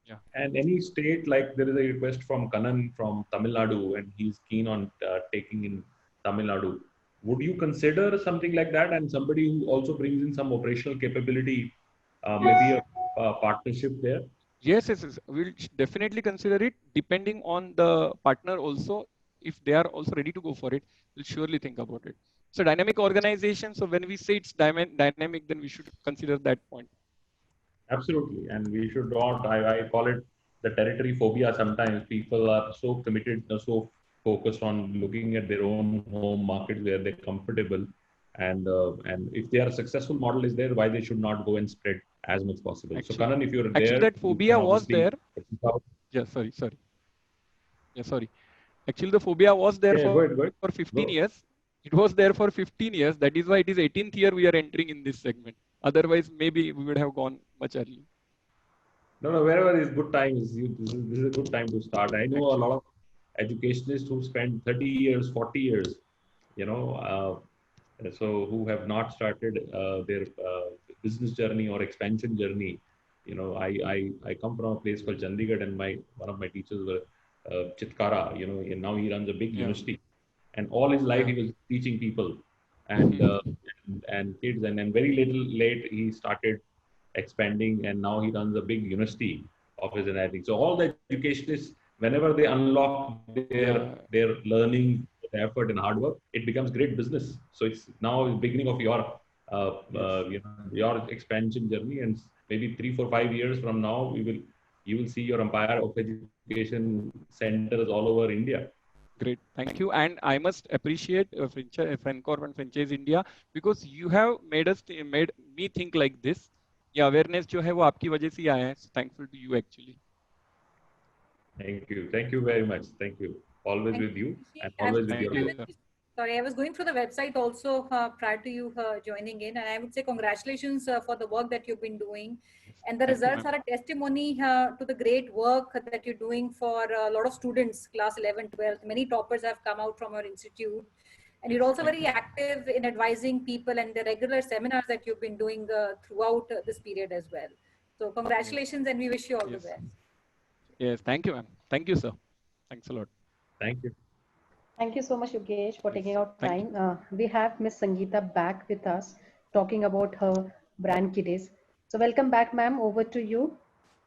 Yeah. And any state, like there is a request from Kanan from Tamil Nadu, and he's keen on taking in Tamil Nadu. Would you consider something like that? And somebody who also brings in some operational capability, maybe a partnership there? Yes, we'll definitely consider it, depending on the partner also. If they are also ready to go for it, we'll surely think about it. So dynamic organization. So when we say it's dynamic, then we should consider that point. Absolutely. And we should not, I call it the territory phobia. Sometimes people are so committed, so focused on looking at their own home market where they're comfortable. And if their successful model is there, why they should not go and spread as much possible. Actually, so Kanan, if you're actually there, that phobia was there. Yeah, sorry. Yeah, sorry. Actually, the phobia was there go for 15 years. It was there for 15 years. That is why it is 18th year we are entering in this segment. Otherwise, maybe we would have gone much earlier. No, wherever is good time is this is a good time to start. I know a lot of educationists who spend 30 years, 40 years, so who have not started their business journey or expansion journey. I come from a place called Chandigarh, and one of my teachers were Chitkara, and now he runs a big university, and all his life he was teaching people and kids, and then very late he started expanding, and now he runs a big university of his and I think. So all the educationists, whenever they unlock their learning, effort and hard work, it becomes great business. So it's now the beginning of your your expansion journey, and maybe 3, 4, 5 years from now, you will see your empire of education centers all over India. Great, thank you. And I must appreciate FranCorp and Franchise India, because you have made me think like this. ये awareness जो है वो आपकी वजह से ही आया है. Thankful to you actually. Thank you very much. Thank you. Always with you and always with your. Sorry, I was going through the website also prior to you joining in, and I would say congratulations for the work that you've been doing, and the results are a testimony to the great work that you're doing for a lot of students, class 11, 12. Many toppers have come out from your institute. And you're also very active in advising people and the regular seminars that you've been doing throughout this period as well. So congratulations, and we wish you all the best. Yes, thank you, ma'am. Thank you, sir. Thanks a lot. Thank you. Thank you so much, Yogesh, for taking out time. We have Miss Sangeeta back with us talking about her brand Kiddies. So welcome back, ma'am. Over to you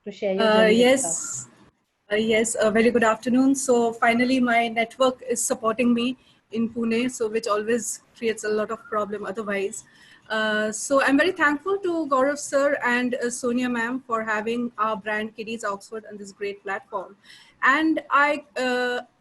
to share your journey with us. Yes, very good afternoon. So finally, my network is supporting me in Pune, so which always creates a lot of problem otherwise. So I'm very thankful to Gaurav sir and Sonia ma'am for having our brand Kiddies Oxford on this great platform. And I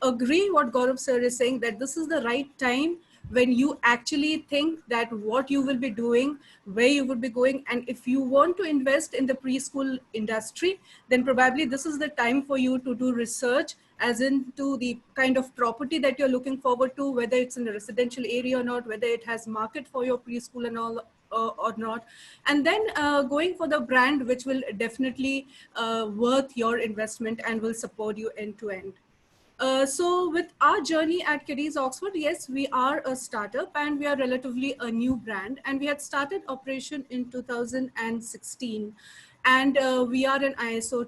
agree what Gaurav sir is saying, that this is the right time when you actually think that what you will be doing, where you will be going, and if you want to invest in the preschool industry, then probably this is the time for you to do research as into the kind of property that you're looking forward to, whether it's in a residential area or not, whether it has market for your preschool and all or not, and then going for the brand which will definitely worth your investment and will support you end to end. So with our journey at Kiddies Oxford, yes, we are a startup and we are relatively a new brand, and we had started operation in 2016. And we are an ISO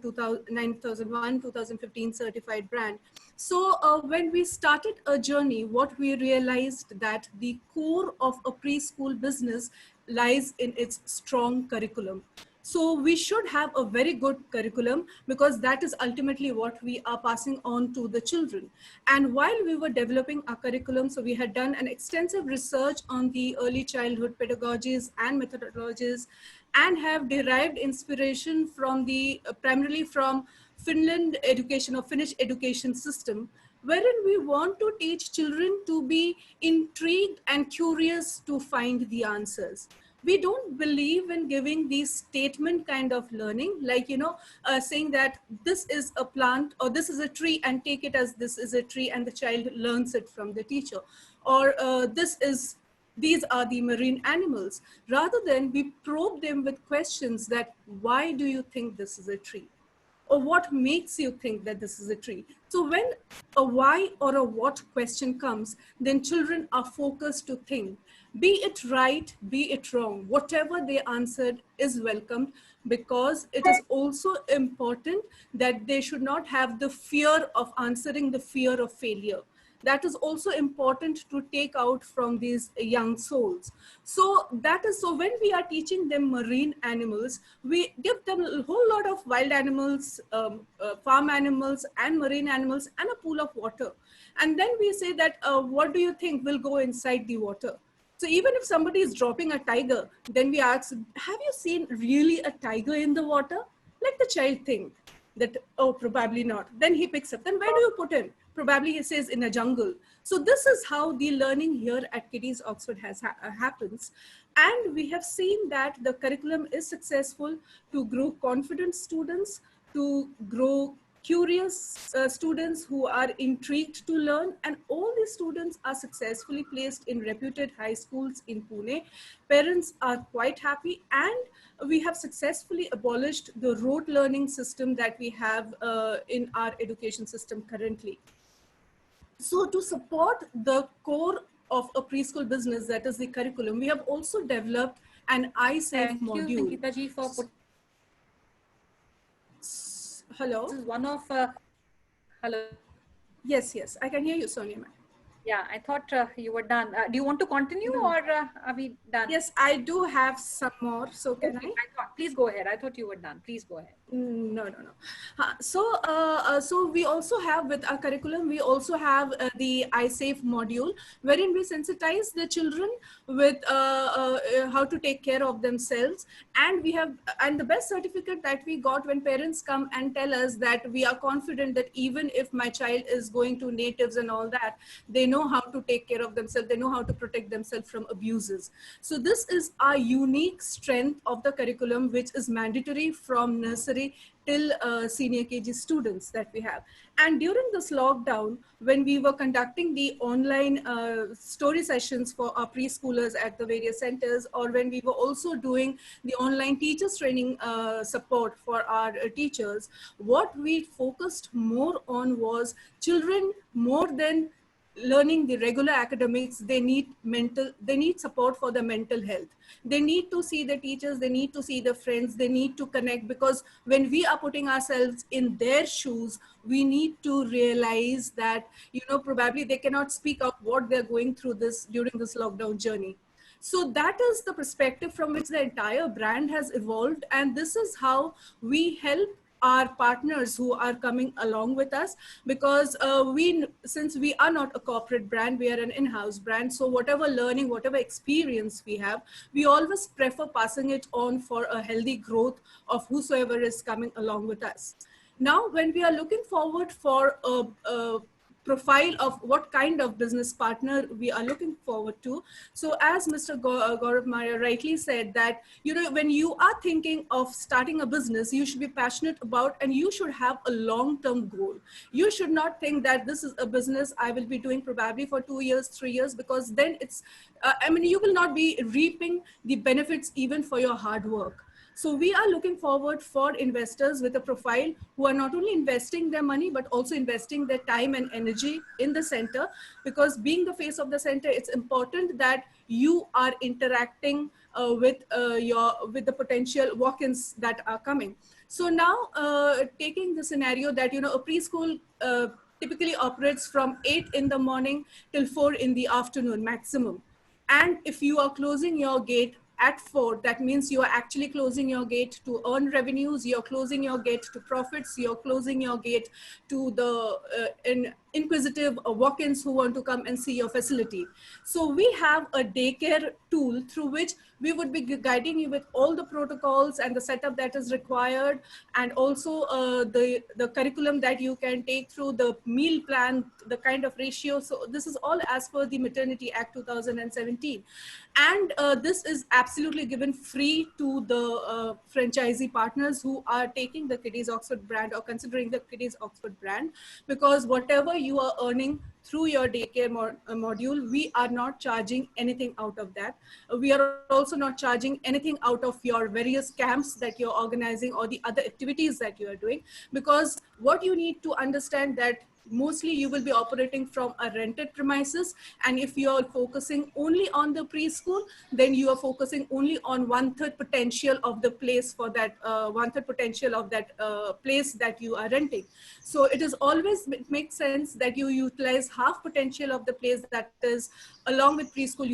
9001, 2015 certified brand. So when we started a journey, what we realized that the core of a preschool business lies in its strong curriculum. So we should have a very good curriculum, because that is ultimately what we are passing on to the children. And while we were developing our curriculum, so we had done an extensive research on the early childhood pedagogies and methodologies, and have derived inspiration from the primarily from Finland education or Finnish education system, wherein we want to teach children to be intrigued and curious to find the answers. We don't believe in giving these statement kind of learning, like, saying that this is a plant or this is a tree and take it as this is a tree and the child learns it from the teacher. Or this is These are the marine animals. Rather than we probe them with questions that, why do you think this is a tree? Or what makes you think that this is a tree? So when a why or a what question comes, then children are focused to think. Be it right, be it wrong, whatever they answered is welcomed, because it is also important that they should not have the fear of answering the fear of failure. That is also important to take out from these young souls. So that is, so when we are teaching them marine animals, we give them a whole lot of wild animals, farm animals and marine animals and a pool of water. And then we say that, what do you think will go inside the water? So even if somebody is dropping a tiger, then we ask, have you seen really a tiger in the water? Let the child think that, oh, probably not. Then he picks up, then where do you put him? Probably he says in a jungle. So this is how the learning here at Kitty's Oxford happens. And we have seen that the curriculum is successful to grow confident students, to grow curious students who are intrigued to learn, and all these students are successfully placed in reputed high schools in Pune. Parents are quite happy, and we have successfully abolished the rote learning system that we have in our education system currently. So to support the core of a preschool business, that is the curriculum, we have also developed an iSafe module. Thank you, Nikita ji, for Hello. This is one of hello. Yes, I can hear you, Sonia. Yeah, I thought you were done. Do you want to continue, or are we done? Yes, I do have some more. So can I thought, please go ahead. I thought you were done. Please go ahead. No. So we also have, with our curriculum, we also have the iSafe module, wherein we sensitize the children with how to take care of themselves. And we have, and the best certificate that we got when parents come and tell us that we are confident that even if my child is going to natives and all that, they know how to take care of themselves, they know how to protect themselves from abuses. So this is our unique strength of the curriculum, which is mandatory from nursery till senior KG students that we have. And during this lockdown, when we were conducting the online story sessions for our preschoolers at the various centers, or when we were also doing the online teachers training support for our teachers, what we focused more on was children, more than learning the regular academics, they need support for the mental health. They need to see the teachers, they need to see the friends, they need to connect, because when we are putting ourselves in their shoes, we need to realize that, probably they cannot speak out what they're going through during this lockdown journey. So that is the perspective from which the entire brand has evolved. And this is how we help our partners who are coming along with us, because since we are not a corporate brand, we are an in-house brand. So whatever learning, whatever experience we have, we always prefer passing it on for a healthy growth of whosoever is coming along with us. Now, when we are looking forward for a profile of what kind of business partner we are looking forward to. So as Mr. Gaurav Maurya rightly said that, when you are thinking of starting a business, you should be passionate about, and you should have a long-term goal. You should not think that this is a business I will be doing probably for 2 years, 3 years, because then it's, you will not be reaping the benefits even for your hard work. So we are looking forward for investors with a profile who are not only investing their money, but also investing their time and energy in the center, because being the face of the center, it's important that you are interacting with the potential walk-ins that are coming. So now taking the scenario that, a preschool typically operates from 8 in the morning till 4 in the afternoon maximum. And if you are closing your gate at 4, that means you are actually closing your gate to earn revenues, you're closing your gate to profits, you're closing your gate to the inquisitive walk-ins who want to come and see your facility. So we have a daycare tool through which we would be guiding you with all the protocols and the setup that is required, and also the curriculum that you can take through, the meal plan, the kind of ratio. So this is all as per the Maternity Act 2017. And this is absolutely given free to the franchisee partners who are taking the Kitty's Oxford brand or considering the Kitty's Oxford brand, because whatever you are earning through your daycare module, we are not charging anything out of that. We are also not charging anything out of your various camps that you're organizing or the other activities that you are doing, because what you need to understand that mostly you will be operating from a rented premises, and if you are focusing only on the preschool, then you are focusing only on 1/3 potential of the place for that 1/3 potential of that place that you are renting. So it is always, it makes sense that you utilize half potential of the place, that is along with preschool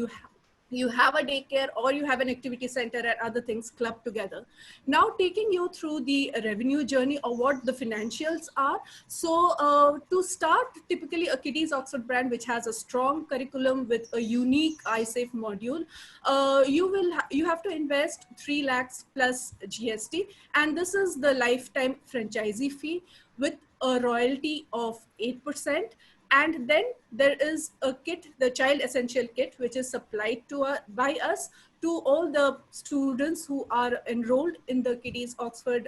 you have a daycare or you have an activity center and other things clubbed together. Now taking you through the revenue journey or what the financials are. So to start, typically a Kiddies Oxford brand which has a strong curriculum with a unique iSafe module, you have to invest 3 lakhs plus GST, and this is the lifetime franchisee fee with a royalty of 8%. And then there is a kit, the Child Essential Kit, which is supplied to by us to all the students who are enrolled in the Kiddies Oxford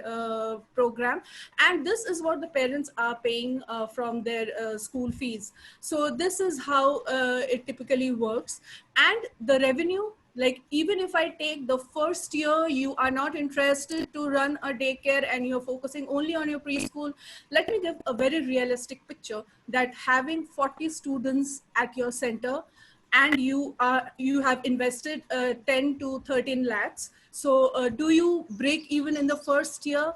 program. And this is what the parents are paying from their school fees. So this is how it typically works. And the revenue, like even if I take the first year, you are not interested to run a daycare and you're focusing only on your preschool, let me give a very realistic picture that having 40 students at your center and you have invested 10 to 13 lakhs. So do you break even in the first year?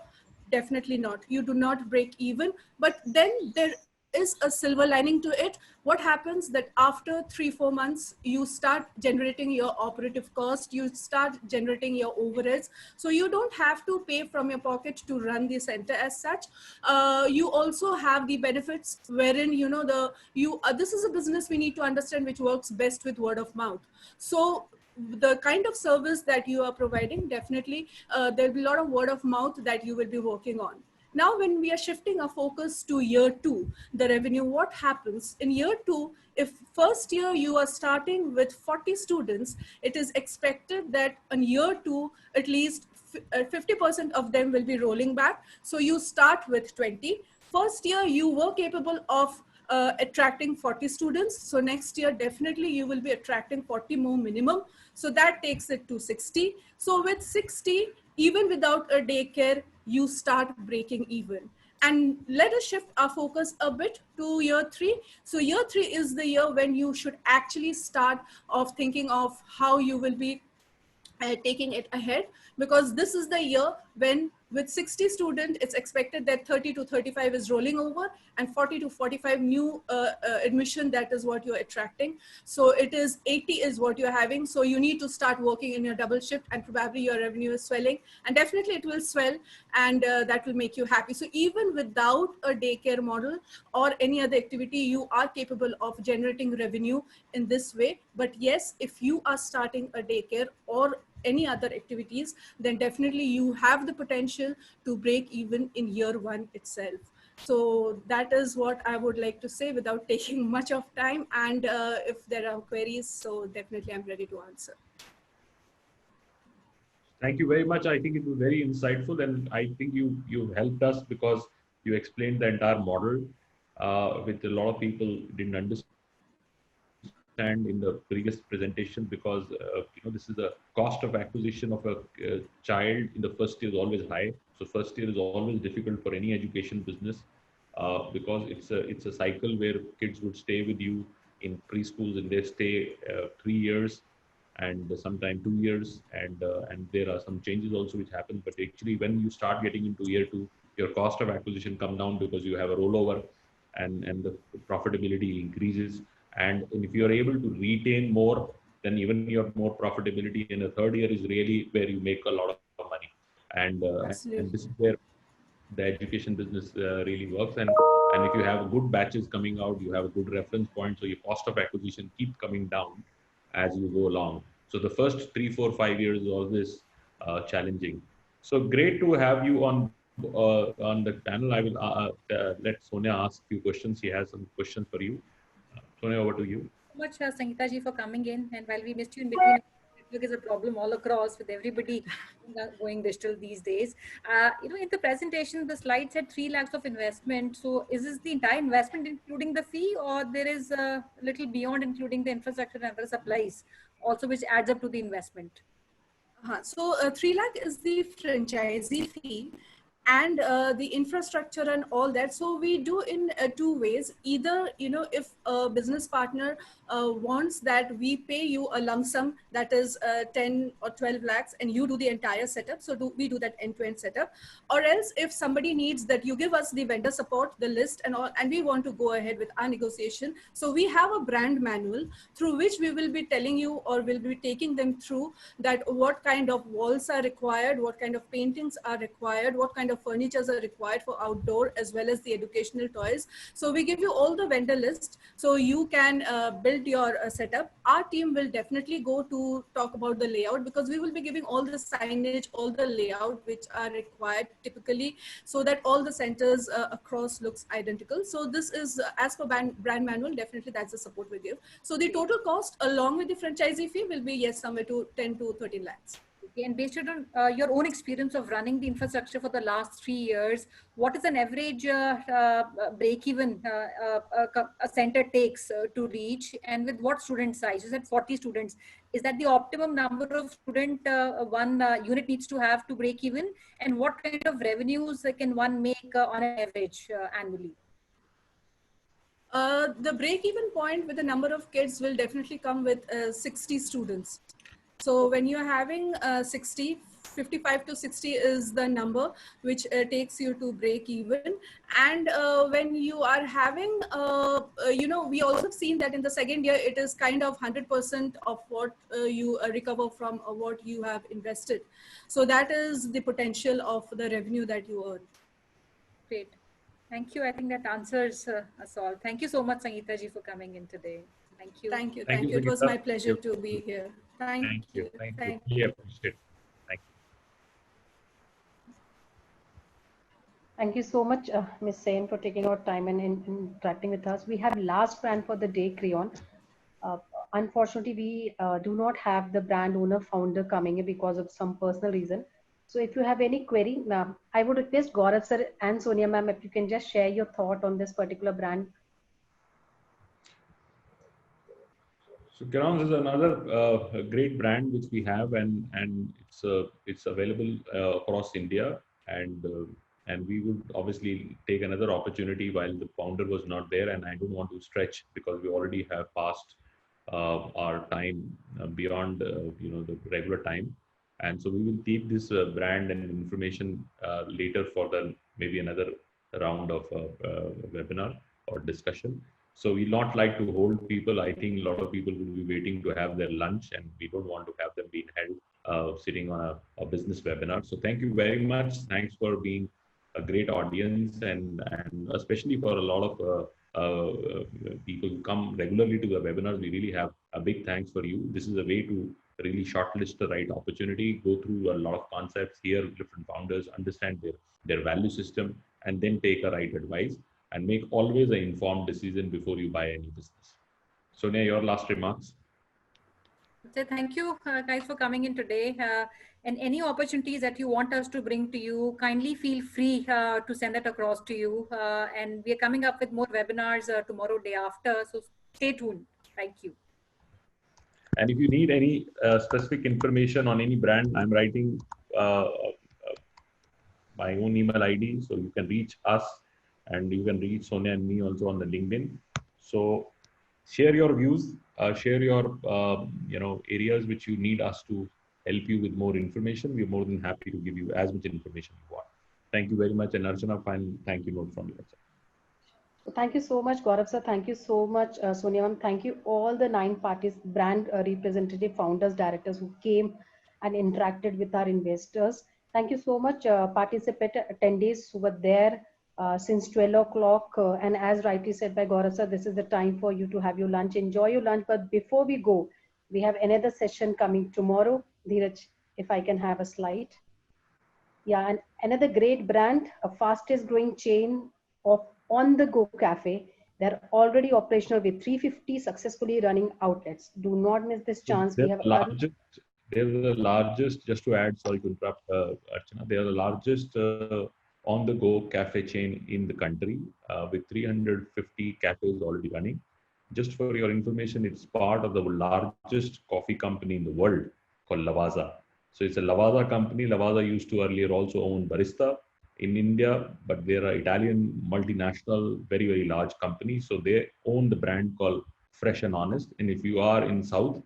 Definitely not. You do not break even, but then there is a silver lining to it. What happens that after 3-4 months, you start generating your operative cost, you start generating your overheads. So you don't have to pay from your pocket to run the center as such. You also have the benefits wherein, you know, this is a business we need to understand which works best with word of mouth. So the kind of service that you are providing, definitely there'll be a lot of word of mouth that you will be working on. Now, when we are shifting our focus to year 2, the revenue, what happens in year 2, if first year you are starting with 40 students, it is expected that in year 2, at least 50% of them will be rolling back. So you start with 20. First year, you were capable of attracting 40 students. So next year, definitely you will be attracting 40 more minimum. So that takes it to 60. So with 60, even without a daycare, you start breaking even. And let us shift our focus a bit to year 3. So year 3 is the year when you should actually start off thinking of how you will be taking it ahead, because this is the year when with 60 students, it's expected that 30 to 35 is rolling over and 40 to 45 new admission, that is what you're attracting. So it is 80 is what you're having. So you need to start working in your double shift and probably your revenue is swelling, and definitely it will swell, and that will make you happy. So even without a daycare model or any other activity, you are capable of generating revenue in this way. But yes, if you are starting a daycare or any other activities, then definitely you have the potential to break even in year 1 itself. So that is what I would like to say without taking much of time. And if there are queries, so definitely I'm ready to answer. Thank you very much. I think it was very insightful, and I think you helped us because you explained the entire model, which a lot of people didn't understand in the previous presentation, because this is the cost of acquisition of a child in the first year is always high. So first year is always difficult for any education business because it's a cycle where kids would stay with you in preschools, and they stay 3 years and sometimes 2 years, and there are some changes also which happen. But actually, when you start getting into year 2, your cost of acquisition come down because you have a rollover, and the profitability increases. And if you are able to retain more, then even you have more profitability. And the third year is really where you make a lot of money. And this is where the education business really works. And if you have good batches coming out, you have a good reference point. So your cost of acquisition keep coming down as you go along. So the first 3, 4, 5 years is always challenging. So great to have you on the panel. I will let Sonia ask you questions. She has some questions for you. Sonia, over to you. Thank you so much, Sangeeta ji, for coming in. And while we missed you in between, network is a problem all across with everybody going digital these days. In the presentation, the slides had 3 lakhs of investment. So is this the entire investment including the fee, or there is a little beyond including the infrastructure and other supplies also, which adds up to the investment? So 3 lakh is the franchisee fee and the infrastructure and all that. So we do in 2 ways. Either, if a business partner wants that we pay you a lump sum that is 10 or 12 lakhs and you do the entire setup. So we do that end-to-end setup. Or else if somebody needs that you give us the vendor support, the list and all, and we want to go ahead with our negotiation. So we have a brand manual through which we will be telling you, or will be taking them through, that what kind of walls are required, what kind of paintings are required, what kind of furnitures are required for outdoor, as well as the educational toys. So we give you all the vendor list so you can build your setup. Our team will definitely go to talk about the layout, because we will be giving all the signage, all the layout which are required typically, so that all the centers across looks identical. So this is as per brand manual, definitely that's the support we give. So the total cost along with the franchisee fee will be, yes, somewhere to 10 to 13 lakhs. Okay, and based on your own experience of running the infrastructure for the last 3 years, what is an average break-even a center takes to reach, and with what student size? Is that 40 students? Is that the optimum number of student one unit needs to have to break even? And what kind of revenues can one make on an average annually? The break-even point with the number of kids will definitely come with 60 students. So when you're having 60, 55 to 60 is the number which takes you to break even. And when you are having, we also have seen that in the second year, it is kind of 100% of what you recover from what you have invested. So that is the potential of the revenue that you earn. Great. Thank you. I think that answers us all. Thank you so much, Sangeeta ji, for coming in today. Thank you. Thank you. Thank you. It was my pleasure to be here. Thank you. Thank you. Really appreciate it. Thank you. Thank you so much, Ms. Sen, for taking our time and interacting with us. We have last brand for the day, Crayon. Unfortunately, we do not have the brand owner founder coming in because of some personal reason. So if you have any query, I would request Gaurav sir and Sonia ma'am, if you can just share your thought on this particular brand. So Crayon is another great brand which we have, and it's available across India, and we would obviously take another opportunity while the founder was not there, and I don't want to stretch because we already have passed our time beyond the regular time, and so we will keep this brand and information later for maybe another round of webinar or discussion. So we not like to hold people. I think a lot of people will be waiting to have their lunch, and we don't want to have them being held sitting on a business webinar. So thank you very much. Thanks for being a great audience, and especially for a lot of people who come regularly to the webinars. We really have a big thanks for you. This is a way to really shortlist the right opportunity, go through a lot of concepts, hear different founders, understand their value system, and then take a right advice. And make always an informed decision before you buy any business. Sonia, your last remarks. So thank you guys for coming in today. And any opportunities that you want us to bring to you, kindly feel free to send that across to you. And we are coming up with more webinars tomorrow, day after. So stay tuned. Thank you. And if you need any specific information on any brand, I'm writing my own email ID, so you can reach us. And you can reach Sonia and me also on the LinkedIn. So share your views, share your areas which you need us to help you with more information. We're more than happy to give you as much information you want. Thank you very much. And Archana, final thank you note from your side. Thank you so much, Gaurav sir. Thank you so much, Sonia ma'am. Thank you all the 9 parties, brand representative, founders, directors who came and interacted with our investors. Thank you so much, participant attendees who were there since 12 o'clock. And as rightly said by Gaurav sir, this is the time for you to have your lunch. Enjoy your lunch. But before we go, we have another session coming tomorrow. Dheeraj, if I can have a slide. Yeah, and another great brand, a fastest growing chain of on-the-go cafe. They're already operational with 350 successfully running outlets. Do not miss this chance. We have They're the largest, just to add, sorry to interrupt, Archana, they are the largest on-the-go cafe chain in the country with 350 cafes already running. Just for your information, it's part of the largest coffee company in the world called Lavazza. So it's a Lavazza company. Lavazza used to earlier also own Barista in India, but they're an Italian multinational, very, very large company. So they own the brand called Fresh and Honest. And if you are in South,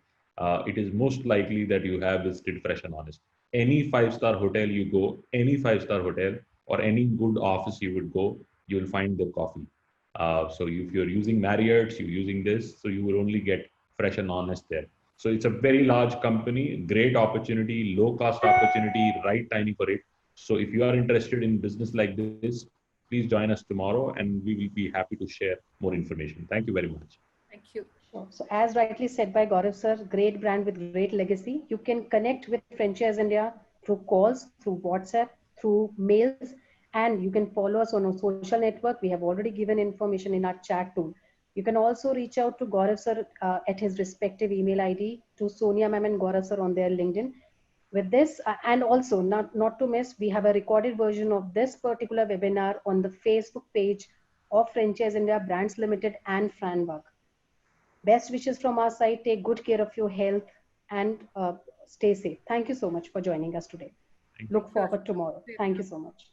it is most likely that you have visited Fresh and Honest. Any five-star hotel you go, any five-star hotel or any good office you would go, you will find their coffee. So if you're using Marriott's, you're using this, so you will only get Fresh and Honest there. So it's a very large company, great opportunity, low cost opportunity, right timing for it. So if you are interested in business like this, please join us tomorrow and we will be happy to share more information. Thank you very much. Thank you. So as rightly said by Gaurav sir, great brand with great legacy. You can connect with Franchise India through calls, through WhatsApp, through mails, and you can follow us on our social network. We have already given information in our chat tool. You can also reach out to Gaurav sir at his respective email ID, to Sonia ma'am and Gaurav sir on their LinkedIn. With this, and also not to miss, we have a recorded version of this particular webinar on the Facebook page of Franchise India Brands Limited and Franbach. Best wishes from our side. Take good care of your health and stay safe. Thank you so much for joining us today. Look forward tomorrow. Thank you so much.